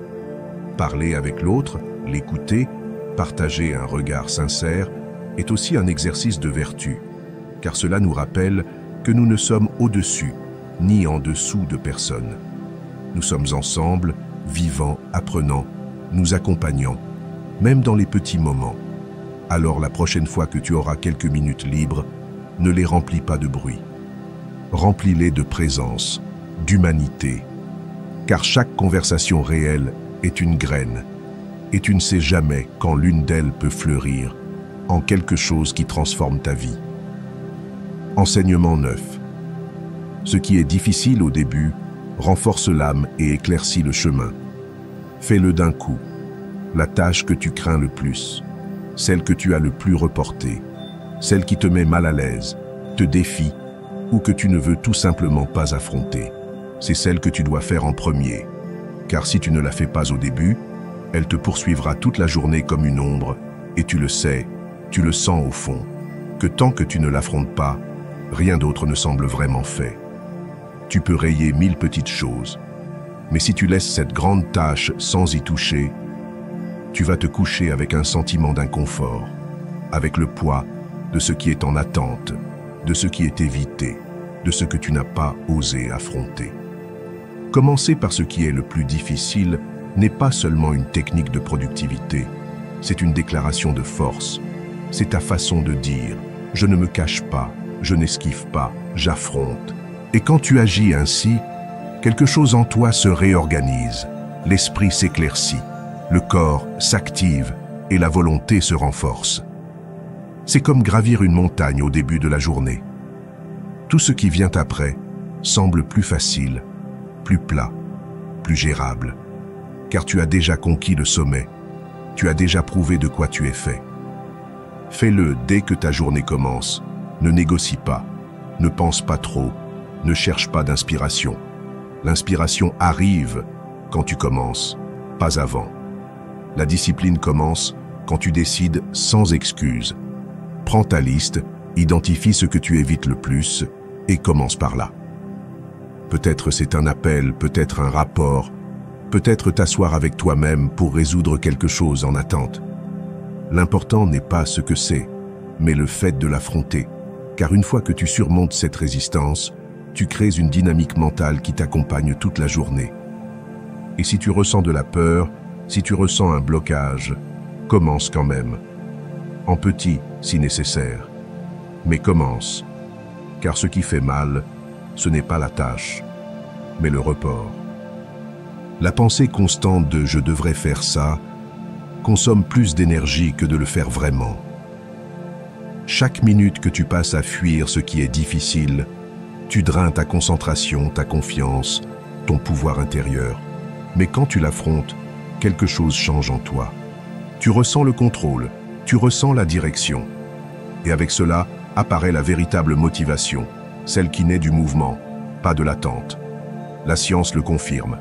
Parler avec l'autre, l'écouter, partager un regard sincère est aussi un exercice de vertu, car cela nous rappelle que nous ne sommes au-dessus ni en dessous de personne. Nous sommes ensemble, vivants, apprenant, nous accompagnant, même dans les petits moments. Alors la prochaine fois que tu auras quelques minutes libres, ne les remplis pas de bruit. Remplis-les de présence, d'humanité, car chaque conversation réelle est une graine, et tu ne sais jamais quand l'une d'elles peut fleurir en quelque chose qui transforme ta vie. Enseignement 9. Ce qui est difficile au début renforce l'âme et éclaircit le chemin. Fais-le d'un coup. La tâche que tu crains le plus, celle que tu as le plus reportée, celle qui te met mal à l'aise, te défie ou que tu ne veux tout simplement pas affronter. C'est celle que tu dois faire en premier. Car si tu ne la fais pas au début, elle te poursuivra toute la journée comme une ombre, et tu le sais, tu le sens au fond, que tant que tu ne l'affrontes pas, rien d'autre ne semble vraiment fait. Tu peux rayer 1000 petites choses, mais si tu laisses cette grande tâche sans y toucher, tu vas te coucher avec un sentiment d'inconfort, avec le poids de ce qui est en attente, de ce qui est évité, de ce que tu n'as pas osé affronter. Commencer par ce qui est le plus difficile n'est pas seulement une technique de productivité, c'est une déclaration de force. C'est ta façon de dire « je ne me cache pas, je n'esquive pas, j'affronte ». Et quand tu agis ainsi, quelque chose en toi se réorganise, l'esprit s'éclaircit, le corps s'active et la volonté se renforce. C'est comme gravir une montagne au début de la journée. Tout ce qui vient après semble plus facile, plus plat, plus gérable, car tu as déjà conquis le sommet, tu as déjà prouvé de quoi tu es fait. Fais-le dès que ta journée commence, ne négocie pas, ne pense pas trop, ne cherche pas d'inspiration. L'inspiration arrive quand tu commences, pas avant. La discipline commence quand tu décides sans excuse. Prends ta liste, identifie ce que tu évites le plus et commence par là. Peut-être c'est un appel, peut-être un rapport, peut-être t'asseoir avec toi-même pour résoudre quelque chose en attente. L'important n'est pas ce que c'est, mais le fait de l'affronter. Car une fois que tu surmontes cette résistance, tu crées une dynamique mentale qui t'accompagne toute la journée. Et si tu ressens de la peur, si tu ressens un blocage, commence quand même. En petit, si nécessaire. Mais commence. Car ce qui fait mal, ce n'est pas la tâche, mais le report. La pensée constante de « je devrais faire ça » consomme plus d'énergie que de le faire vraiment. Chaque minute que tu passes à fuir ce qui est difficile, tu drains ta concentration, ta confiance, ton pouvoir intérieur. Mais quand tu l'affrontes, quelque chose change en toi. Tu ressens le contrôle, tu ressens la direction. Et avec cela apparaît la véritable motivation, celle qui naît du mouvement, pas de l'attente. La science le confirme.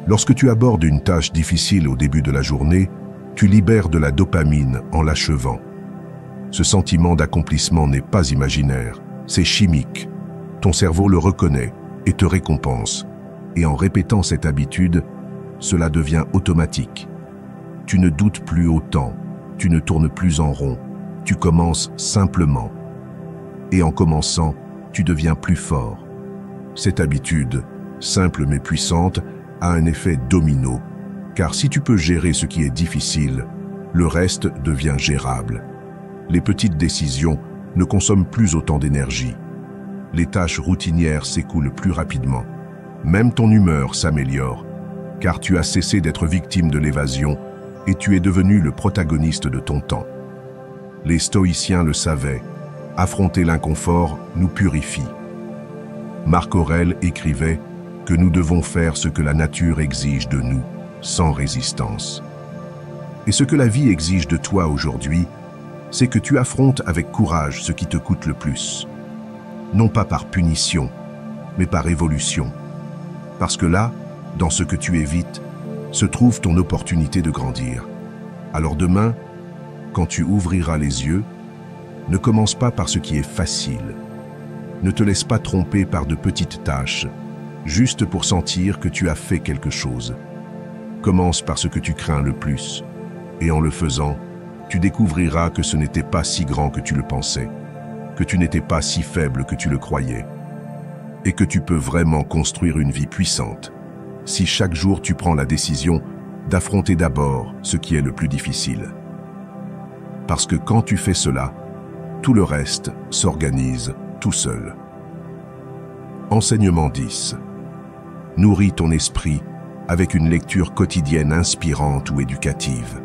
Lorsque tu abordes une tâche difficile au début de la journée, tu libères de la dopamine en l'achevant. Ce sentiment d'accomplissement n'est pas imaginaire, c'est chimique. Ton cerveau le reconnaît et te récompense. Et en répétant cette habitude, cela devient automatique. Tu ne doutes plus autant, tu ne tournes plus en rond, tu commences simplement. Et en commençant, tu deviens plus fort. Cette habitude, simple mais puissante, a un effet domino. Car si tu peux gérer ce qui est difficile, le reste devient gérable. Les petites décisions ne consomment plus autant d'énergie. Les tâches routinières s'écoulent plus rapidement. Même ton humeur s'améliore, car tu as cessé d'être victime de l'évasion et tu es devenu le protagoniste de ton temps. Les stoïciens le savaient, affronter l'inconfort nous purifie. Marc Aurèle écrivait que nous devons faire ce que la nature exige de nous, sans résistance. Et ce que la vie exige de toi aujourd'hui, c'est que tu affrontes avec courage ce qui te coûte le plus. Non pas par punition, mais par évolution. Parce que là, dans ce que tu évites, se trouve ton opportunité de grandir. Alors demain, quand tu ouvriras les yeux, ne commence pas par ce qui est facile. Ne te laisse pas tromper par de petites tâches, juste pour sentir que tu as fait quelque chose. Commence par ce que tu crains le plus, et en le faisant, tu découvriras que ce n'était pas si grand que tu le pensais, que tu n'étais pas si faible que tu le croyais, et que tu peux vraiment construire une vie puissante, si chaque jour tu prends la décision d'affronter d'abord ce qui est le plus difficile. Parce que quand tu fais cela, tout le reste s'organise tout seul. Enseignement 10. Nourris ton esprit avec une lecture quotidienne inspirante ou éducative.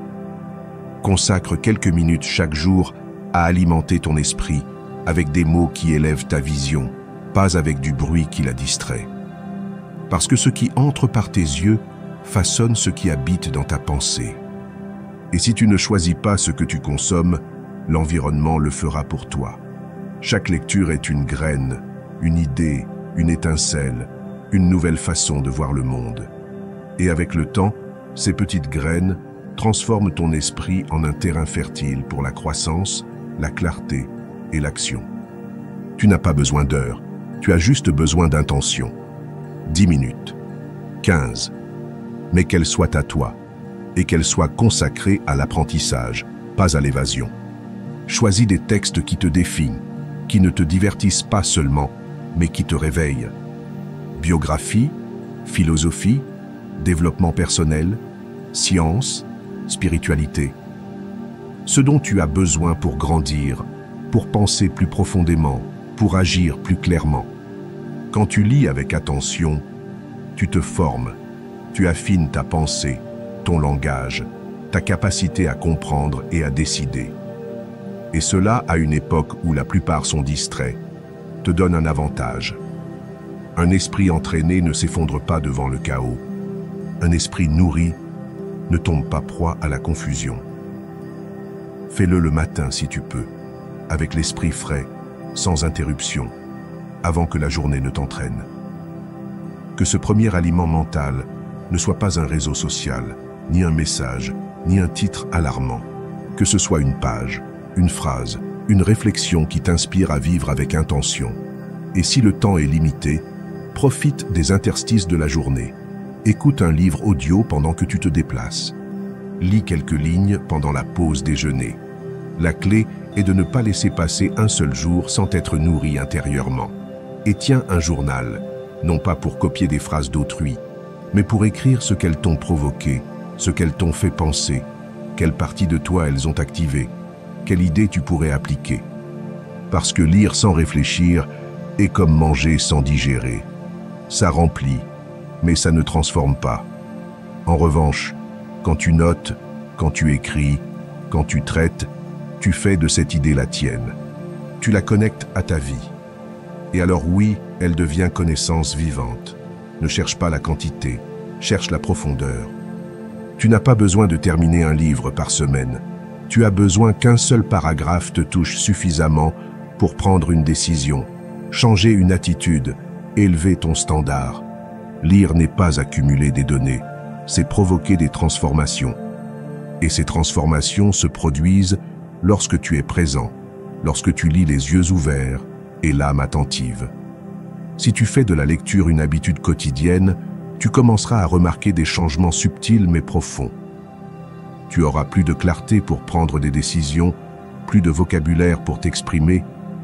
Consacre quelques minutes chaque jour à alimenter ton esprit avec des mots qui élèvent ta vision, pas avec du bruit qui la distrait. Parce que ce qui entre par tes yeux façonne ce qui habite dans ta pensée. Et si tu ne choisis pas ce que tu consommes, l'environnement le fera pour toi. Chaque lecture est une graine, une idée, une étincelle, une nouvelle façon de voir le monde. Et avec le temps, ces petites graines transforment ton esprit en un terrain fertile pour la croissance, la clarté et l'action. Tu n'as pas besoin d'heures, tu as juste besoin d'intention. 10 minutes, 15, mais qu'elles soient à toi et qu'elles soient consacrées à l'apprentissage, pas à l'évasion. Choisis des textes qui te défient, qui ne te divertissent pas seulement, mais qui te réveillent. Biographie, philosophie, développement personnel, science, spiritualité. Ce dont tu as besoin pour grandir, pour penser plus profondément, pour agir plus clairement. Quand tu lis avec attention, tu te formes, tu affines ta pensée, ton langage, ta capacité à comprendre et à décider. Et cela à une époque où la plupart sont distraits, te donne un avantage. Un esprit entraîné ne s'effondre pas devant le chaos. Un esprit nourri ne tombe pas proie à la confusion. Fais-le le matin si tu peux, avec l'esprit frais, sans interruption, avant que la journée ne t'entraîne. Que ce premier aliment mental ne soit pas un réseau social, ni un message, ni un titre alarmant. Que ce soit une page, une phrase, une réflexion qui t'inspire à vivre avec intention. Et si le temps est limité, profite des interstices de la journée. Écoute un livre audio pendant que tu te déplaces. Lis quelques lignes pendant la pause déjeuner. La clé est de ne pas laisser passer un seul jour sans être nourri intérieurement. Et tiens un journal, non pas pour copier des phrases d'autrui, mais pour écrire ce qu'elles t'ont provoqué, ce qu'elles t'ont fait penser, quelle partie de toi elles ont activé, quelle idée tu pourrais appliquer. Parce que lire sans réfléchir est comme manger sans digérer. Ça remplit, mais ça ne transforme pas. En revanche, quand tu notes, quand tu écris, quand tu traites, tu fais de cette idée la tienne. Tu la connectes à ta vie. Et alors oui, elle devient connaissance vivante. Ne cherche pas la quantité, cherche la profondeur. Tu n'as pas besoin de terminer un livre par semaine. Tu as besoin qu'un seul paragraphe te touche suffisamment pour prendre une décision, changer une attitude, élever ton standard. Lire n'est pas accumuler des données, c'est provoquer des transformations. Et ces transformations se produisent lorsque tu es présent, lorsque tu lis les yeux ouverts et l'âme attentive. Si tu fais de la lecture une habitude quotidienne, tu commenceras à remarquer des changements subtils mais profonds. Tu auras plus de clarté pour prendre des décisions, plus de vocabulaire pour t'exprimer,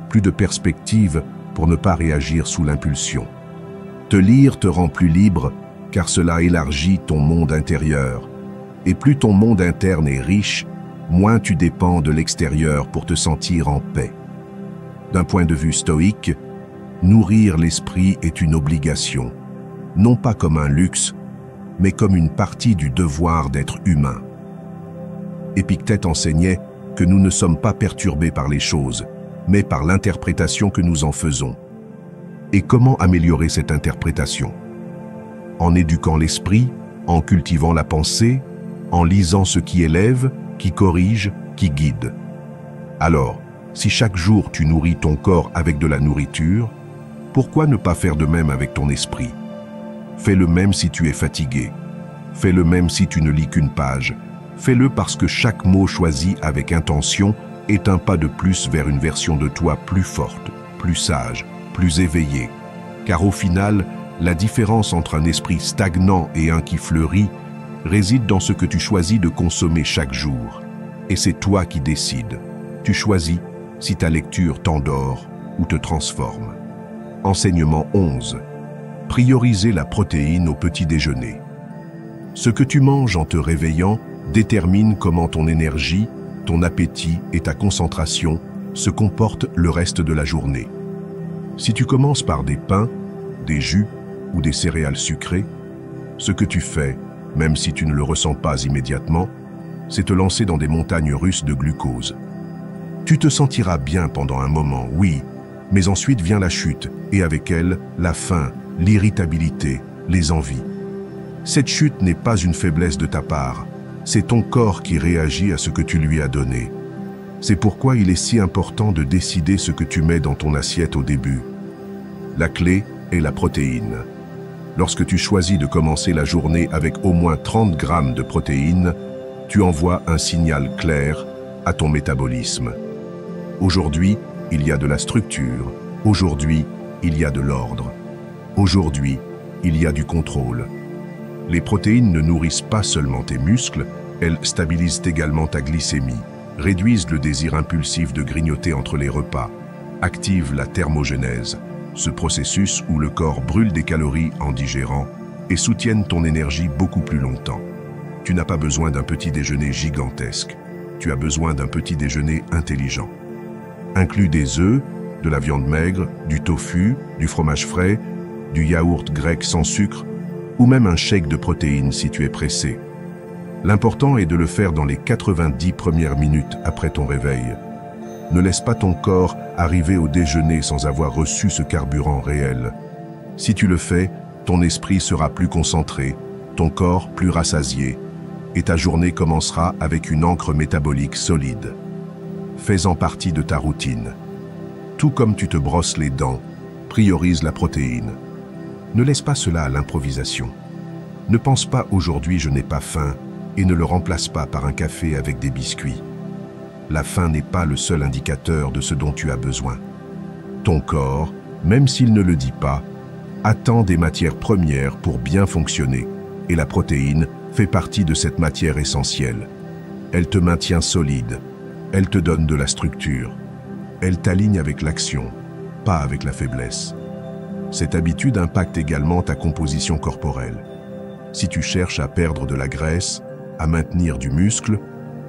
plus de perspective pour ne pas réagir sous l'impulsion. Te lire te rend plus libre, car cela élargit ton monde intérieur. Et plus ton monde interne est riche, moins tu dépends de l'extérieur pour te sentir en paix. D'un point de vue stoïque, nourrir l'esprit est une obligation, non pas comme un luxe, mais comme une partie du devoir d'être humain. Épictète enseignait que nous ne sommes pas perturbés par les choses, mais par l'interprétation que nous en faisons. Et comment améliorer cette interprétation? En éduquant l'esprit, en cultivant la pensée, en lisant ce qui élève, qui corrige, qui guide. Alors, si chaque jour tu nourris ton corps avec de la nourriture, pourquoi ne pas faire de même avec ton esprit? Fais le même si tu es fatigué. Fais le même si tu ne lis qu'une page. Fais-le parce que chaque mot choisi avec intention est un pas de plus vers une version de toi plus forte, plus sage, plus éveillée. Car au final, la différence entre un esprit stagnant et un qui fleurit réside dans ce que tu choisis de consommer chaque jour. Et c'est toi qui décides. Tu choisis si ta lecture t'endort ou te transforme. Enseignement 11. Prioriser la protéine au petit déjeuner. Ce que tu manges en te réveillant détermine comment ton énergie, ton appétit et ta concentration se comportent le reste de la journée. Si tu commences par des pains, des jus ou des céréales sucrées, Ce que tu fais, même si tu ne le ressens pas immédiatement, c'est te lancer dans des montagnes russes de glucose. Tu te sentiras bien pendant un moment, oui, mais ensuite vient la chute, et avec elle, la faim, l'irritabilité, les envies. Cette chute n'est pas une faiblesse de ta part, c'est ton corps qui réagit à ce que tu lui as donné. C'est pourquoi il est si important de décider ce que tu mets dans ton assiette au début. La clé est la protéine. Lorsque tu choisis de commencer la journée avec au moins 30 grammes de protéines, tu envoies un signal clair à ton métabolisme. Aujourd'hui, il y a de la structure. Aujourd'hui, il y a de l'ordre. Aujourd'hui, il y a du contrôle. Les protéines ne nourrissent pas seulement tes muscles, elles stabilisent également ta glycémie, réduisent le désir impulsif de grignoter entre les repas, activent la thermogénèse, ce processus où le corps brûle des calories en digérant, et soutiennent ton énergie beaucoup plus longtemps. Tu n'as pas besoin d'un petit déjeuner gigantesque, tu as besoin d'un petit déjeuner intelligent. Inclus des œufs, de la viande maigre, du tofu, du fromage frais, du yaourt grec sans sucre, ou même un shake de protéines si tu es pressé. L'important est de le faire dans les 90 premières minutes après ton réveil. Ne laisse pas ton corps arriver au déjeuner sans avoir reçu ce carburant réel. Si tu le fais, ton esprit sera plus concentré, ton corps plus rassasié, et ta journée commencera avec une ancre métabolique solide. Fais-en partie de ta routine. Tout comme tu te brosses les dents, priorise la protéine. Ne laisse pas cela à l'improvisation. Ne pense pas « aujourd'hui je n'ai pas faim » et ne le remplace pas par un café avec des biscuits. La faim n'est pas le seul indicateur de ce dont tu as besoin. Ton corps, même s'il ne le dit pas, attend des matières premières pour bien fonctionner, et la protéine fait partie de cette matière essentielle. Elle te maintient solide, elle te donne de la structure, elle t'aligne avec l'action, pas avec la faiblesse. Cette habitude impacte également ta composition corporelle. Si tu cherches à perdre de la graisse, à maintenir du muscle,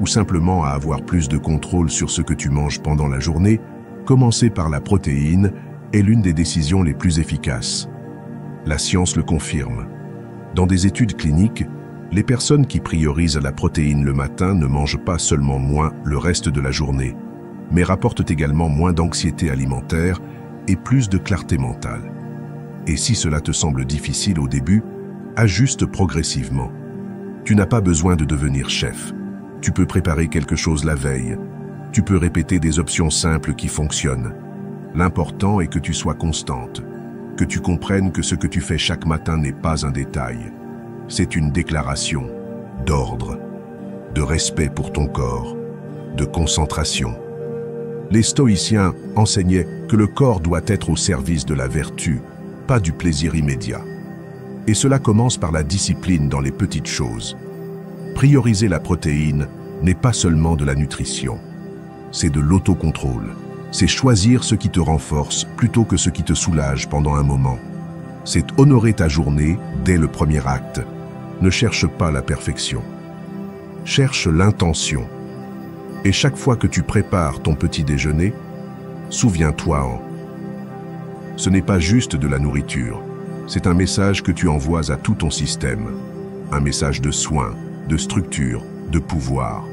ou simplement à avoir plus de contrôle sur ce que tu manges pendant la journée, commencer par la protéine est l'une des décisions les plus efficaces. La science le confirme. Dans des études cliniques, les personnes qui priorisent la protéine le matin ne mangent pas seulement moins le reste de la journée, mais rapportent également moins d'anxiété alimentaire et plus de clarté mentale. Et si cela te semble difficile au début, ajuste progressivement. Tu n'as pas besoin de devenir chef. Tu peux préparer quelque chose la veille. Tu peux répéter des options simples qui fonctionnent. L'important est que tu sois constante, que tu comprennes que ce que tu fais chaque matin n'est pas un détail. C'est une déclaration d'ordre, de respect pour ton corps, de concentration. Les stoïciens enseignaient que le corps doit être au service de la vertu, pas du plaisir immédiat. Et cela commence par la discipline dans les petites choses. Prioriser la protéine n'est pas seulement de la nutrition, c'est de l'autocontrôle. C'est choisir ce qui te renforce plutôt que ce qui te soulage pendant un moment. C'est honorer ta journée dès le premier acte. Ne cherche pas la perfection. Cherche l'intention. Et chaque fois que tu prépares ton petit déjeuner, souviens-toi-en. Ce n'est pas juste de la nourriture, c'est un message que tu envoies à tout ton système. Un message de soin, de structure, de pouvoir.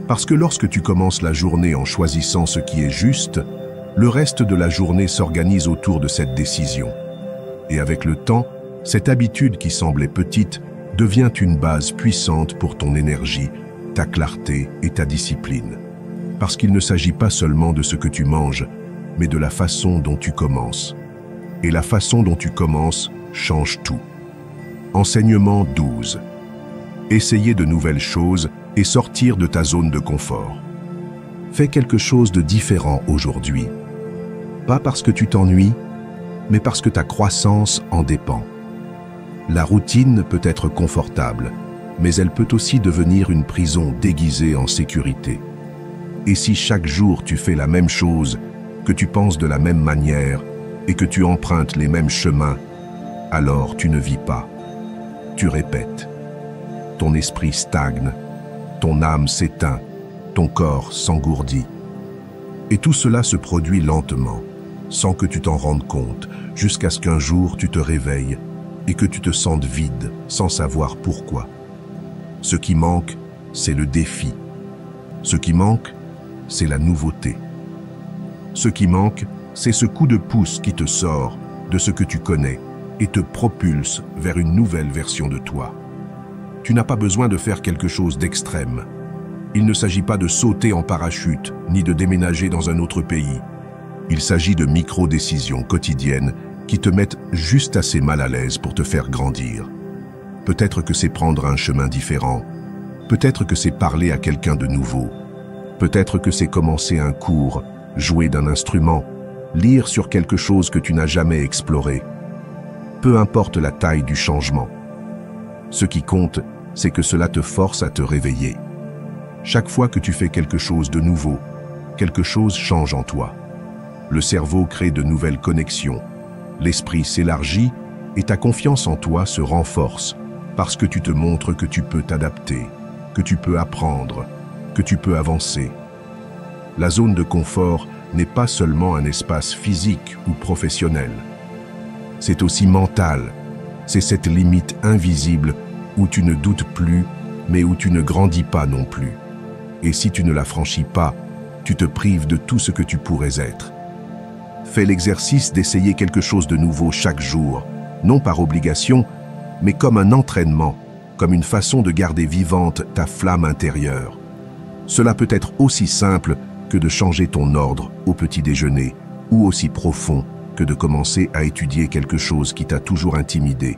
Parce que lorsque tu commences la journée en choisissant ce qui est juste, le reste de la journée s'organise autour de cette décision. Et avec le temps, cette habitude qui semblait petite devient une base puissante pour ton énergie, ta clarté et ta discipline. Parce qu'il ne s'agit pas seulement de ce que tu manges, mais de la façon dont tu commences. Et la façon dont tu commences change tout. Enseignement 12. Essayer de nouvelles choses et sortir de ta zone de confort. Fais quelque chose de différent aujourd'hui. Pas parce que tu t'ennuies, mais parce que ta croissance en dépend. La routine peut être confortable, mais elle peut aussi devenir une prison déguisée en sécurité. Et si chaque jour tu fais la même chose, que tu penses de la même manière et que tu empruntes les mêmes chemins, alors tu ne vis pas. Tu répètes. Ton esprit stagne, ton âme s'éteint, ton corps s'engourdit. Et tout cela se produit lentement, sans que tu t'en rendes compte, jusqu'à ce qu'un jour tu te réveilles et que tu te sentes vide sans savoir pourquoi. Ce qui manque, c'est le défi. Ce qui manque, c'est la nouveauté. Ce qui manque, c'est ce coup de pouce qui te sort de ce que tu connais et te propulse vers une nouvelle version de toi. Tu n'as pas besoin de faire quelque chose d'extrême. Il ne s'agit pas de sauter en parachute, ni de déménager dans un autre pays. Il s'agit de micro-décisions quotidiennes qui te mettent juste assez mal à l'aise pour te faire grandir. Peut-être que c'est prendre un chemin différent. Peut-être que c'est parler à quelqu'un de nouveau. Peut-être que c'est commencer un cours, jouer d'un instrument, lire sur quelque chose que tu n'as jamais exploré. Peu importe la taille du changement. Ce qui compte, c'est que cela te force à te réveiller. Chaque fois que tu fais quelque chose de nouveau, quelque chose change en toi. Le cerveau crée de nouvelles connexions, l'esprit s'élargit et ta confiance en toi se renforce parce que tu te montres que tu peux t'adapter, que tu peux apprendre, que tu peux avancer. La zone de confort n'est pas seulement un espace physique ou professionnel. C'est aussi mental. C'est cette limite invisible où tu ne doutes plus, mais où tu ne grandis pas non plus. Et si tu ne la franchis pas, tu te prives de tout ce que tu pourrais être. Fais l'exercice d'essayer quelque chose de nouveau chaque jour, non par obligation, mais comme un entraînement, comme une façon de garder vivante ta flamme intérieure. Cela peut être aussi simple que de changer ton ordre au petit déjeuner, ou aussi profond que de commencer à étudier quelque chose qui t'a toujours intimidé.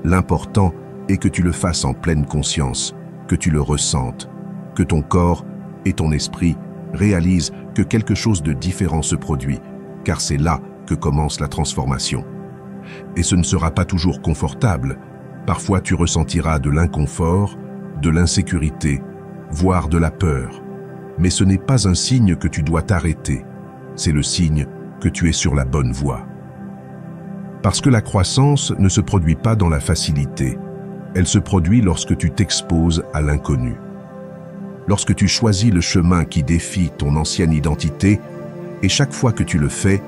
L'important est que tu le fasses en pleine conscience, que tu le ressentes, que ton corps et ton esprit réalisent que quelque chose de différent se produit, car c'est là que commence la transformation. Et ce ne sera pas toujours confortable. Parfois tu ressentiras de l'inconfort, de l'insécurité, voire de la peur. Mais ce n'est pas un signe que tu dois t'arrêter. C'est le signe que tu es sur la bonne voie. Parce que la croissance ne se produit pas dans la facilité. Elle se produit lorsque tu t'exposes à l'inconnu. Lorsque tu choisis le chemin qui défie ton ancienne identité, et chaque fois que tu le fais,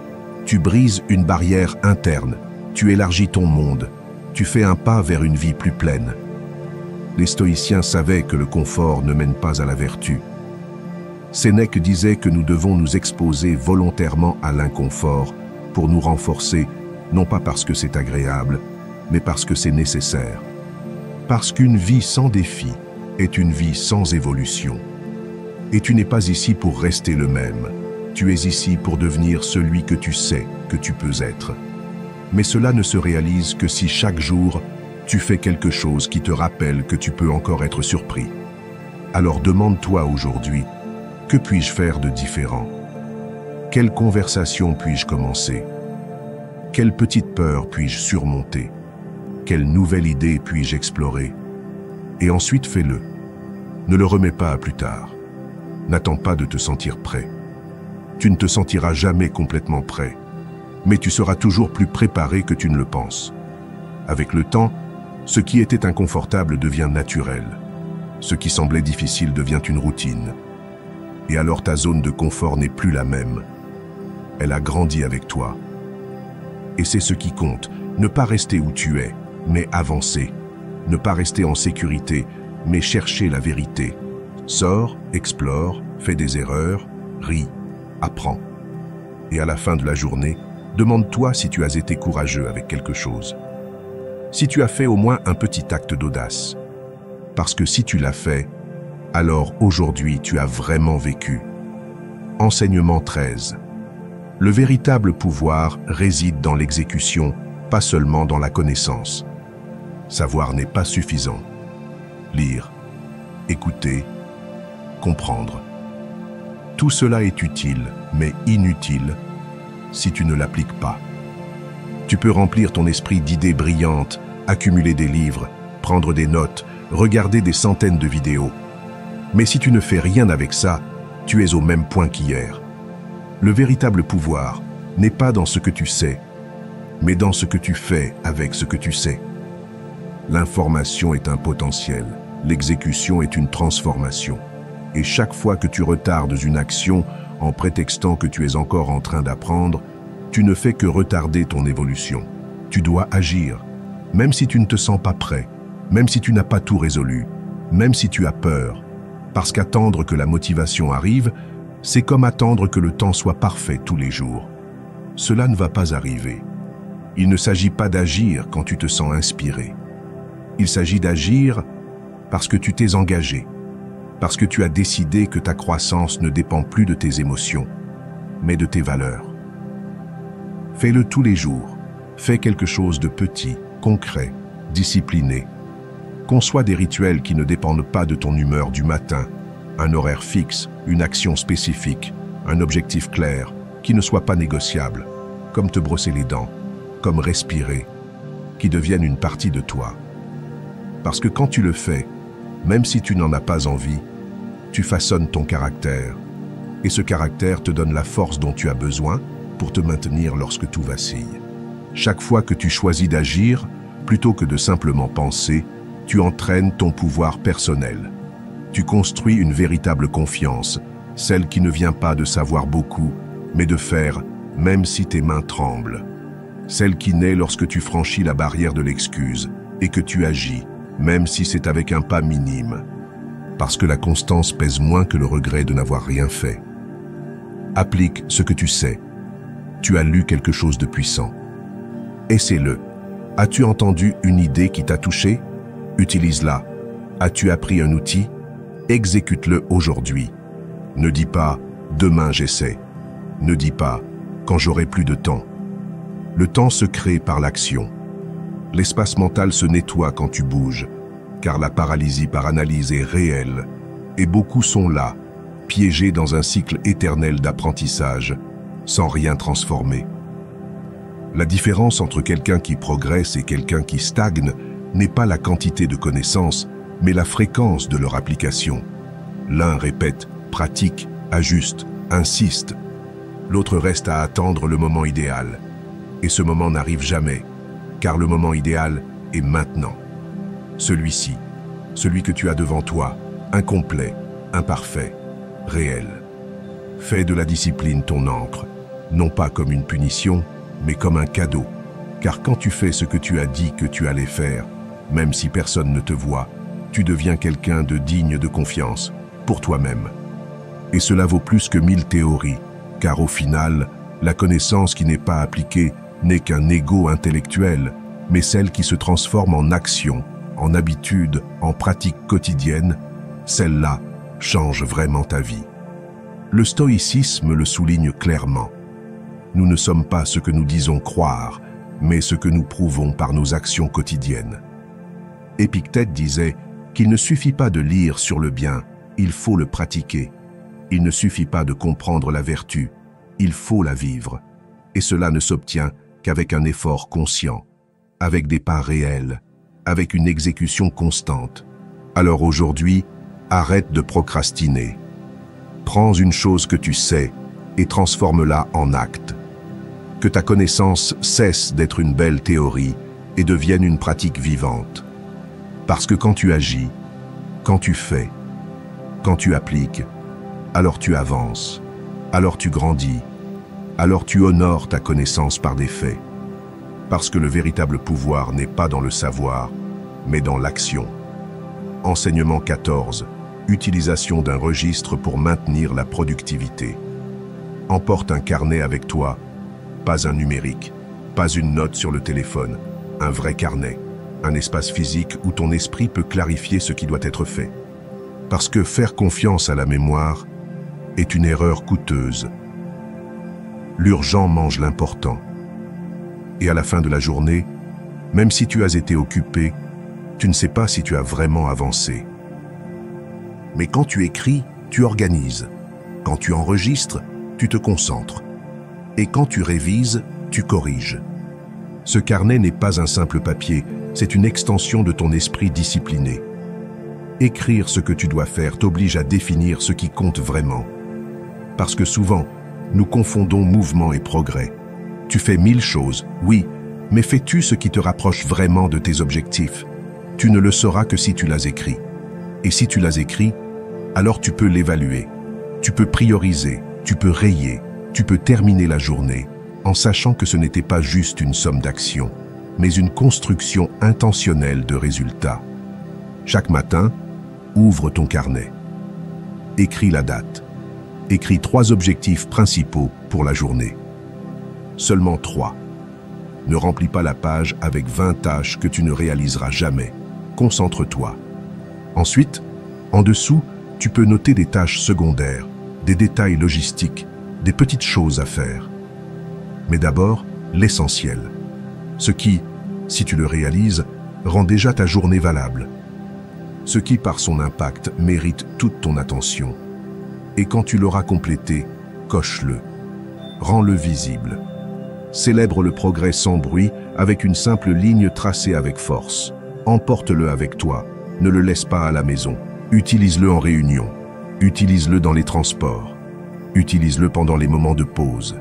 tu brises une barrière interne, tu élargis ton monde, tu fais un pas vers une vie plus pleine. Les stoïciens savaient que le confort ne mène pas à la vertu. Sénèque disait que nous devons nous exposer volontairement à l'inconfort pour nous renforcer, non pas parce que c'est agréable, mais parce que c'est nécessaire. Parce qu'une vie sans défi est une vie sans évolution. Et tu n'es pas ici pour rester le même. Tu es ici pour devenir celui que tu sais que tu peux être. Mais cela ne se réalise que si chaque jour, tu fais quelque chose qui te rappelle que tu peux encore être surpris. Alors demande-toi aujourd'hui, que puis-je faire de différent? Quelle conversation puis-je commencer? Quelle petite peur puis-je surmonter? Quelle nouvelle idée puis-je explorer? Et ensuite fais-le. Ne le remets pas à plus tard. N'attends pas de te sentir prêt. Tu ne te sentiras jamais complètement prêt, mais tu seras toujours plus préparé que tu ne le penses. Avec le temps, ce qui était inconfortable devient naturel. Ce qui semblait difficile devient une routine. Et alors ta zone de confort n'est plus la même. Elle a grandi avec toi. Et c'est ce qui compte, ne pas rester où tu es, mais avancer. Ne pas rester en sécurité, mais chercher la vérité. Sors, explore, fais des erreurs, ris, apprends. Et à la fin de la journée, demande-toi si tu as été courageux avec quelque chose. Si tu as fait au moins un petit acte d'audace. Parce que si tu l'as fait, alors aujourd'hui tu as vraiment vécu. Enseignement 13. Le véritable pouvoir réside dans l'exécution, pas seulement dans la connaissance. Savoir n'est pas suffisant. Lire, écouter, comprendre. Tout cela est utile, mais inutile si tu ne l'appliques pas. Tu peux remplir ton esprit d'idées brillantes, accumuler des livres, prendre des notes, regarder des centaines de vidéos. Mais si tu ne fais rien avec ça, tu es au même point qu'hier. Le véritable pouvoir n'est pas dans ce que tu sais, mais dans ce que tu fais avec ce que tu sais. L'information est un potentiel, l'exécution est une transformation. Et chaque fois que tu retardes une action en prétextant que tu es encore en train d'apprendre, tu ne fais que retarder ton évolution. Tu dois agir. même si tu ne te sens pas prêt, même si tu n'as pas tout résolu, même si tu as peur. Parce qu'attendre que la motivation arrive, c'est comme attendre que le temps soit parfait tous les jours. Cela ne va pas arriver. Il ne s'agit pas d'agir quand tu te sens inspiré. Il s'agit d'agir parce que tu t'es engagé, parce que tu as décidé que ta croissance ne dépend plus de tes émotions, mais de tes valeurs. Fais-le tous les jours. Fais quelque chose de petit, concret, discipliné. Conçois des rituels qui ne dépendent pas de ton humeur du matin, un horaire fixe, une action spécifique, un objectif clair, qui ne soit pas négociable, comme te brosser les dents, comme respirer, qui deviennent une partie de toi. Parce que quand tu le fais, même si tu n'en as pas envie, tu façonnes ton caractère. Et ce caractère te donne la force dont tu as besoin pour te maintenir lorsque tout vacille. Chaque fois que tu choisis d'agir, plutôt que de simplement penser, tu entraînes ton pouvoir personnel. Tu construis une véritable confiance, celle qui ne vient pas de savoir beaucoup, mais de faire, même si tes mains tremblent. Celle qui naît lorsque tu franchis la barrière de l'excuse et que tu agis, même si c'est avec un pas minime. Parce que la constance pèse moins que le regret de n'avoir rien fait. Applique ce que tu sais. Tu as lu quelque chose de puissant. Essaie-le. As-tu entendu une idée qui t'a touché? Utilise-la. As-tu appris un outil? Exécute-le aujourd'hui. Ne dis pas « demain j'essaie ». Ne dis pas « quand j'aurai plus de temps ». Le temps se crée par l'action. L'espace mental se nettoie quand tu bouges, car la paralysie par analyse est réelle, et beaucoup sont là, piégés dans un cycle éternel d'apprentissage, sans rien transformer. La différence entre quelqu'un qui progresse et quelqu'un qui stagne n'est pas la quantité de connaissances, mais la fréquence de leur application. L'un répète, pratique, ajuste, insiste. L'autre reste à attendre le moment idéal. Et ce moment n'arrive jamais, car le moment idéal est maintenant. Celui-ci, celui que tu as devant toi, incomplet, imparfait, réel. Fais de la discipline ton encre, non pas comme une punition, mais comme un cadeau. Car quand tu fais ce que tu as dit que tu allais faire, même si personne ne te voit, tu deviens quelqu'un de digne de confiance, pour toi-même. Et cela vaut plus que 1000 théories, car au final, la connaissance qui n'est pas appliquée n'est qu'un ego intellectuel, mais celle qui se transforme en action, en habitude, en pratique quotidienne, celle-là change vraiment ta vie. Le stoïcisme le souligne clairement. Nous ne sommes pas ce que nous disons croire, mais ce que nous prouvons par nos actions quotidiennes. Épictète disait qu'il ne suffit pas de lire sur le bien, il faut le pratiquer. Il ne suffit pas de comprendre la vertu, il faut la vivre. Et cela ne s'obtient qu'avec un effort conscient, avec des pas réels, avec une exécution constante. Alors aujourd'hui, arrête de procrastiner. Prends une chose que tu sais et transforme-la en acte. Que ta connaissance cesse d'être une belle théorie et devienne une pratique vivante. Parce que quand tu agis, quand tu fais, quand tu appliques, alors tu avances, alors tu grandis, alors tu honores ta connaissance par des faits. Parce que le véritable pouvoir n'est pas dans le savoir, mais dans l'action. Enseignement 14. Utilisation d'un registre pour maintenir la productivité. Emporte un carnet avec toi, pas un numérique, pas une note sur le téléphone, un vrai carnet, un espace physique où ton esprit peut clarifier ce qui doit être fait. Parce que faire confiance à la mémoire est une erreur coûteuse. L'urgent mange l'important. Et à la fin de la journée, même si tu as été occupé, tu ne sais pas si tu as vraiment avancé. Mais quand tu écris, tu organises. Quand tu enregistres, tu te concentres. Et quand tu révises, tu corriges. Ce carnet n'est pas un simple papier, c'est une extension de ton esprit discipliné. Écrire ce que tu dois faire t'oblige à définir ce qui compte vraiment. Parce que souvent, nous confondons mouvement et progrès. Tu fais 1000 choses, oui, mais fais-tu ce qui te rapproche vraiment de tes objectifs? Tu ne le sauras que si tu l'as écrit. Et si tu l'as écrit, alors tu peux l'évaluer. Tu peux prioriser, tu peux rayer, tu peux terminer la journée, en sachant que ce n'était pas juste une somme d'actions. mais une construction intentionnelle de résultats. Chaque matin, ouvre ton carnet. Écris la date. Écris 3 objectifs principaux pour la journée. Seulement 3. Ne remplis pas la page avec 20 tâches que tu ne réaliseras jamais. Concentre-toi. Ensuite, en dessous, tu peux noter des tâches secondaires, des détails logistiques, des petites choses à faire. Mais d'abord, l'essentiel. Ce qui, si tu le réalises, rend déjà ta journée valable. Ce qui, par son impact, mérite toute ton attention. Et quand tu l'auras complété, coche-le. Rends-le visible. Célèbre le progrès sans bruit avec une simple ligne tracée avec force. Emporte-le avec toi. Ne le laisse pas à la maison. Utilise-le en réunion. Utilise-le dans les transports. Utilise-le pendant les moments de pause.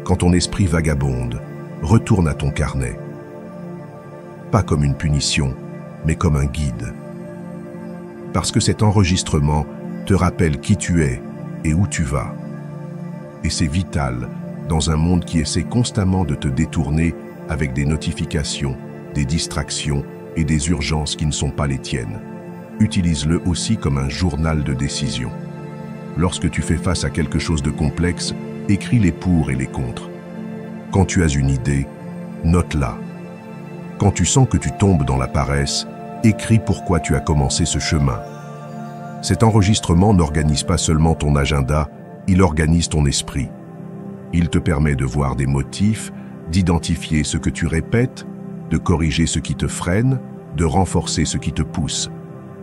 Quand ton esprit vagabonde, retourne à ton carnet. Pas comme une punition, mais comme un guide. Parce que cet enregistrement te rappelle qui tu es et où tu vas. Et c'est vital dans un monde qui essaie constamment de te détourner avec des notifications, des distractions et des urgences qui ne sont pas les tiennes. Utilise-le aussi comme un journal de décision. Lorsque tu fais face à quelque chose de complexe, écris les pour et les contre. Quand tu as une idée, note-la. Quand tu sens que tu tombes dans la paresse, écris pourquoi tu as commencé ce chemin. Cet enregistrement n'organise pas seulement ton agenda, il organise ton esprit. Il te permet de voir des motifs, d'identifier ce que tu répètes, de corriger ce qui te freine, de renforcer ce qui te pousse.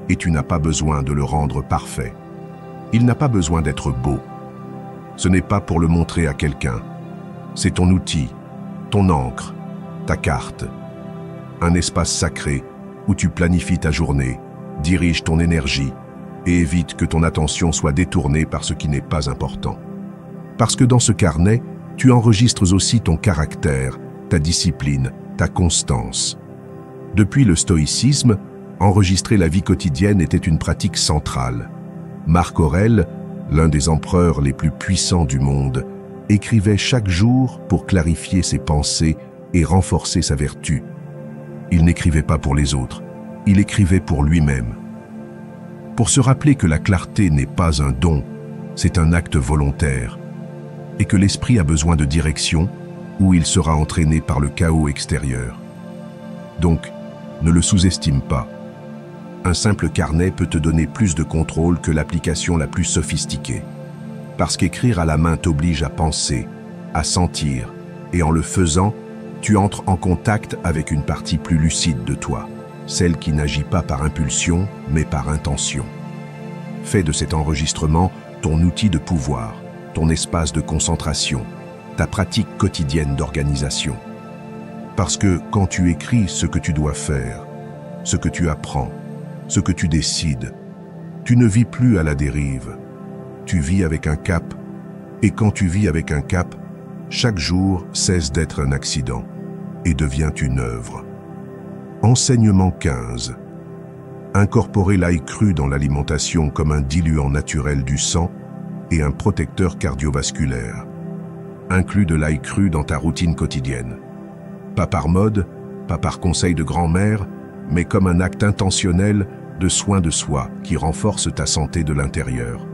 Et tu n'as pas besoin de le rendre parfait. Il n'a pas besoin d'être beau. Ce n'est pas pour le montrer à quelqu'un. C'est ton outil, ton encre, ta carte. Un espace sacré où tu planifies ta journée, diriges ton énergie et évite que ton attention soit détournée par ce qui n'est pas important. Parce que dans ce carnet, tu enregistres aussi ton caractère, ta discipline, ta constance. Depuis le stoïcisme, enregistrer la vie quotidienne était une pratique centrale. Marc Aurèle, l'un des empereurs les plus puissants du monde, écrivait chaque jour pour clarifier ses pensées et renforcer sa vertu. Il n'écrivait pas pour les autres, il écrivait pour lui-même. Pour se rappeler que la clarté n'est pas un don, c'est un acte volontaire, et que l'esprit a besoin de direction ou il sera entraîné par le chaos extérieur. Donc, ne le sous-estime pas. Un simple carnet peut te donner plus de contrôle que l'application la plus sophistiquée. Parce qu'écrire à la main t'oblige à penser, à sentir, et en le faisant, tu entres en contact avec une partie plus lucide de toi, celle qui n'agit pas par impulsion, mais par intention. Fais de cet enregistrement ton outil de pouvoir, ton espace de concentration, ta pratique quotidienne d'organisation. Parce que quand tu écris ce que tu dois faire, ce que tu apprends, ce que tu décides, tu ne vis plus à la dérive. Tu vis avec un cap, et quand tu vis avec un cap, chaque jour cesse d'être un accident et devient une œuvre. Enseignement 15. Incorporer l'ail cru dans l'alimentation comme un diluant naturel du sang et un protecteur cardiovasculaire. Inclus de l'ail cru dans ta routine quotidienne. Pas par mode, pas par conseil de grand-mère, mais comme un acte intentionnel de soin de soi qui renforce ta santé de l'intérieur.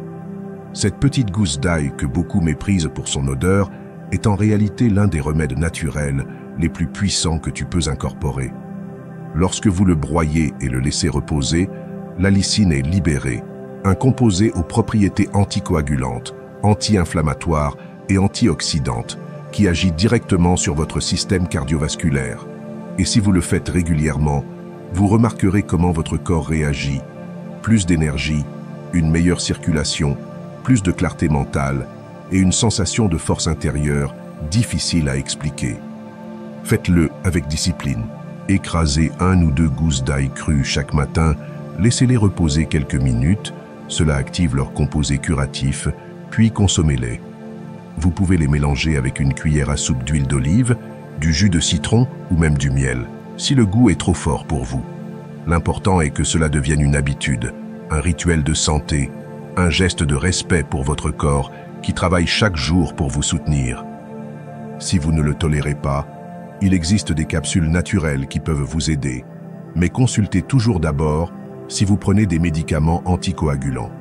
Cette petite gousse d'ail que beaucoup méprisent pour son odeur est en réalité l'un des remèdes naturels les plus puissants que tu peux incorporer. Lorsque vous le broyez et le laissez reposer, l'allicine est libérée, un composé aux propriétés anticoagulantes, anti-inflammatoires et antioxydantes qui agit directement sur votre système cardiovasculaire. Et si vous le faites régulièrement, vous remarquerez comment votre corps réagit. Plus d'énergie, une meilleure circulation, plus de clarté mentale et une sensation de force intérieure difficile à expliquer. Faites-le avec discipline. Écrasez 1 ou 2 gousses d'ail cru chaque matin, laissez-les reposer quelques minutes, cela active leur composé curatif, puis consommez-les. Vous pouvez les mélanger avec une cuillère à soupe d'huile d'olive, du jus de citron ou même du miel, si le goût est trop fort pour vous. L'important est que cela devienne une habitude, un rituel de santé, un geste de respect pour votre corps qui travaille chaque jour pour vous soutenir. Si vous ne le tolérez pas, Il existe des capsules naturelles qui peuvent vous aider, mais consultez toujours d'abord si vous prenez des médicaments anticoagulants.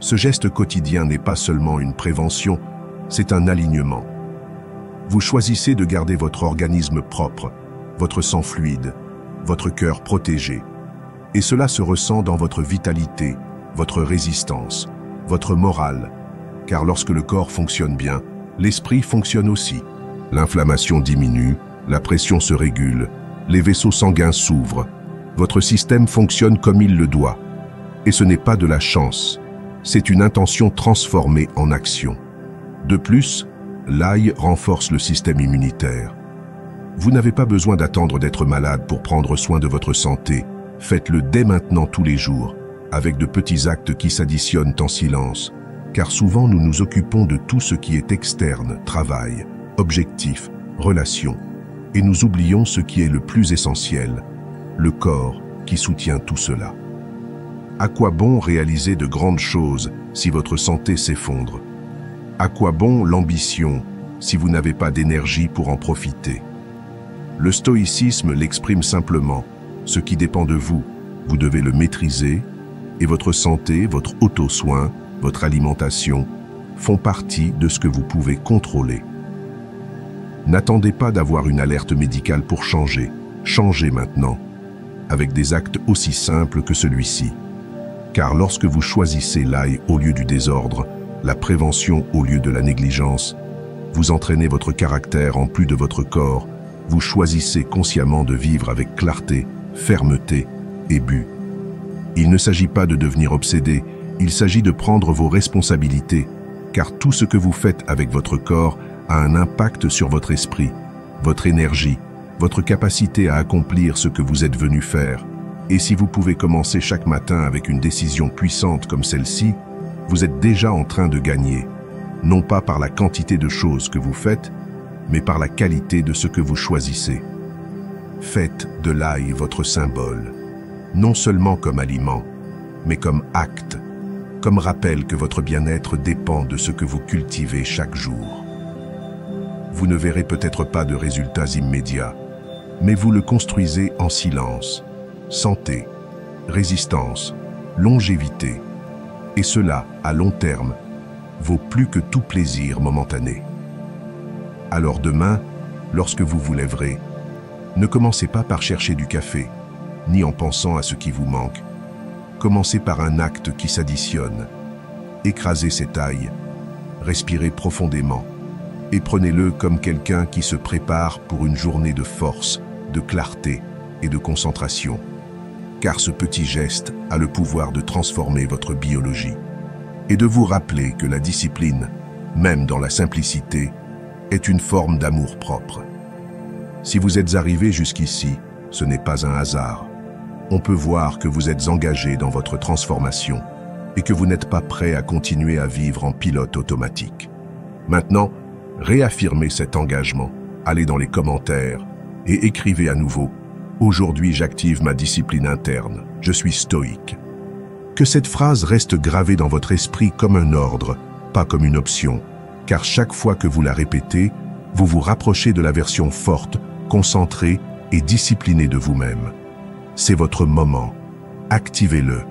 Ce geste quotidien n'est pas seulement une prévention, c'est un alignement. Vous choisissez de garder votre organisme propre, votre sang fluide, votre cœur protégé. Et cela se ressent dans votre vitalité, votre résistance, votre morale. Car lorsque le corps fonctionne bien, l'esprit fonctionne aussi. L'inflammation diminue, la pression se régule, les vaisseaux sanguins s'ouvrent. Votre système fonctionne comme il le doit. Et ce n'est pas de la chance, c'est une intention transformée en action. De plus, l'ail renforce le système immunitaire. Vous n'avez pas besoin d'attendre d'être malade pour prendre soin de votre santé. Faites-le dès maintenant tous les jours, avec de petits actes qui s'additionnent en silence. Car souvent nous nous occupons de tout ce qui est externe, travail, objectif, relations. Et nous oublions ce qui est le plus essentiel, le corps qui soutient tout cela. À quoi bon réaliser de grandes choses si votre santé s'effondre? À quoi bon l'ambition si vous n'avez pas d'énergie pour en profiter? Le stoïcisme l'exprime simplement. Ce qui dépend de vous, vous devez le maîtriser, et votre santé, votre auto-soin, votre alimentation font partie de ce que vous pouvez contrôler. N'attendez pas d'avoir une alerte médicale pour changer. Changez maintenant, avec des actes aussi simples que celui-ci. Car lorsque vous choisissez l'ail au lieu du désordre, la prévention au lieu de la négligence, vous entraînez votre caractère en plus de votre corps, vous choisissez consciemment de vivre avec clarté, fermeté et but. Il ne s'agit pas de devenir obsédé, il s'agit de prendre vos responsabilités, car tout ce que vous faites avec votre corps a un impact sur votre esprit, votre énergie, votre capacité à accomplir ce que vous êtes venu faire. Et si vous pouvez commencer chaque matin avec une décision puissante comme celle-ci, vous êtes déjà en train de gagner, non pas par la quantité de choses que vous faites, mais par la qualité de ce que vous choisissez. Faites de l'ail votre symbole, non seulement comme aliment, mais comme acte, comme rappel que votre bien-être dépend de ce que vous cultivez chaque jour. Vous ne verrez peut-être pas de résultats immédiats, mais vous le construisez en silence. Santé, résistance, longévité. Et cela, à long terme, vaut plus que tout plaisir momentané. Alors demain, lorsque vous vous lèverez, ne commencez pas par chercher du café, ni en pensant à ce qui vous manque. Commencez par un acte qui s'additionne. Écrasez cet ail, respirez profondément, et prenez-le comme quelqu'un qui se prépare pour une journée de force, de clarté et de concentration. Car ce petit geste a le pouvoir de transformer votre biologie et de vous rappeler que la discipline, même dans la simplicité, est une forme d'amour-propre. Si vous êtes arrivé jusqu'ici, ce n'est pas un hasard. On peut voir que vous êtes engagé dans votre transformation et que vous n'êtes pas prêt à continuer à vivre en pilote automatique. Maintenant, réaffirmez cet engagement, allez dans les commentaires et écrivez à nouveau « Aujourd'hui, j'active ma discipline interne, je suis stoïque ». Que cette phrase reste gravée dans votre esprit comme un ordre, pas comme une option, car chaque fois que vous la répétez, vous vous rapprochez de la version forte, concentrée et disciplinée de vous-même. C'est votre moment. Activez-le.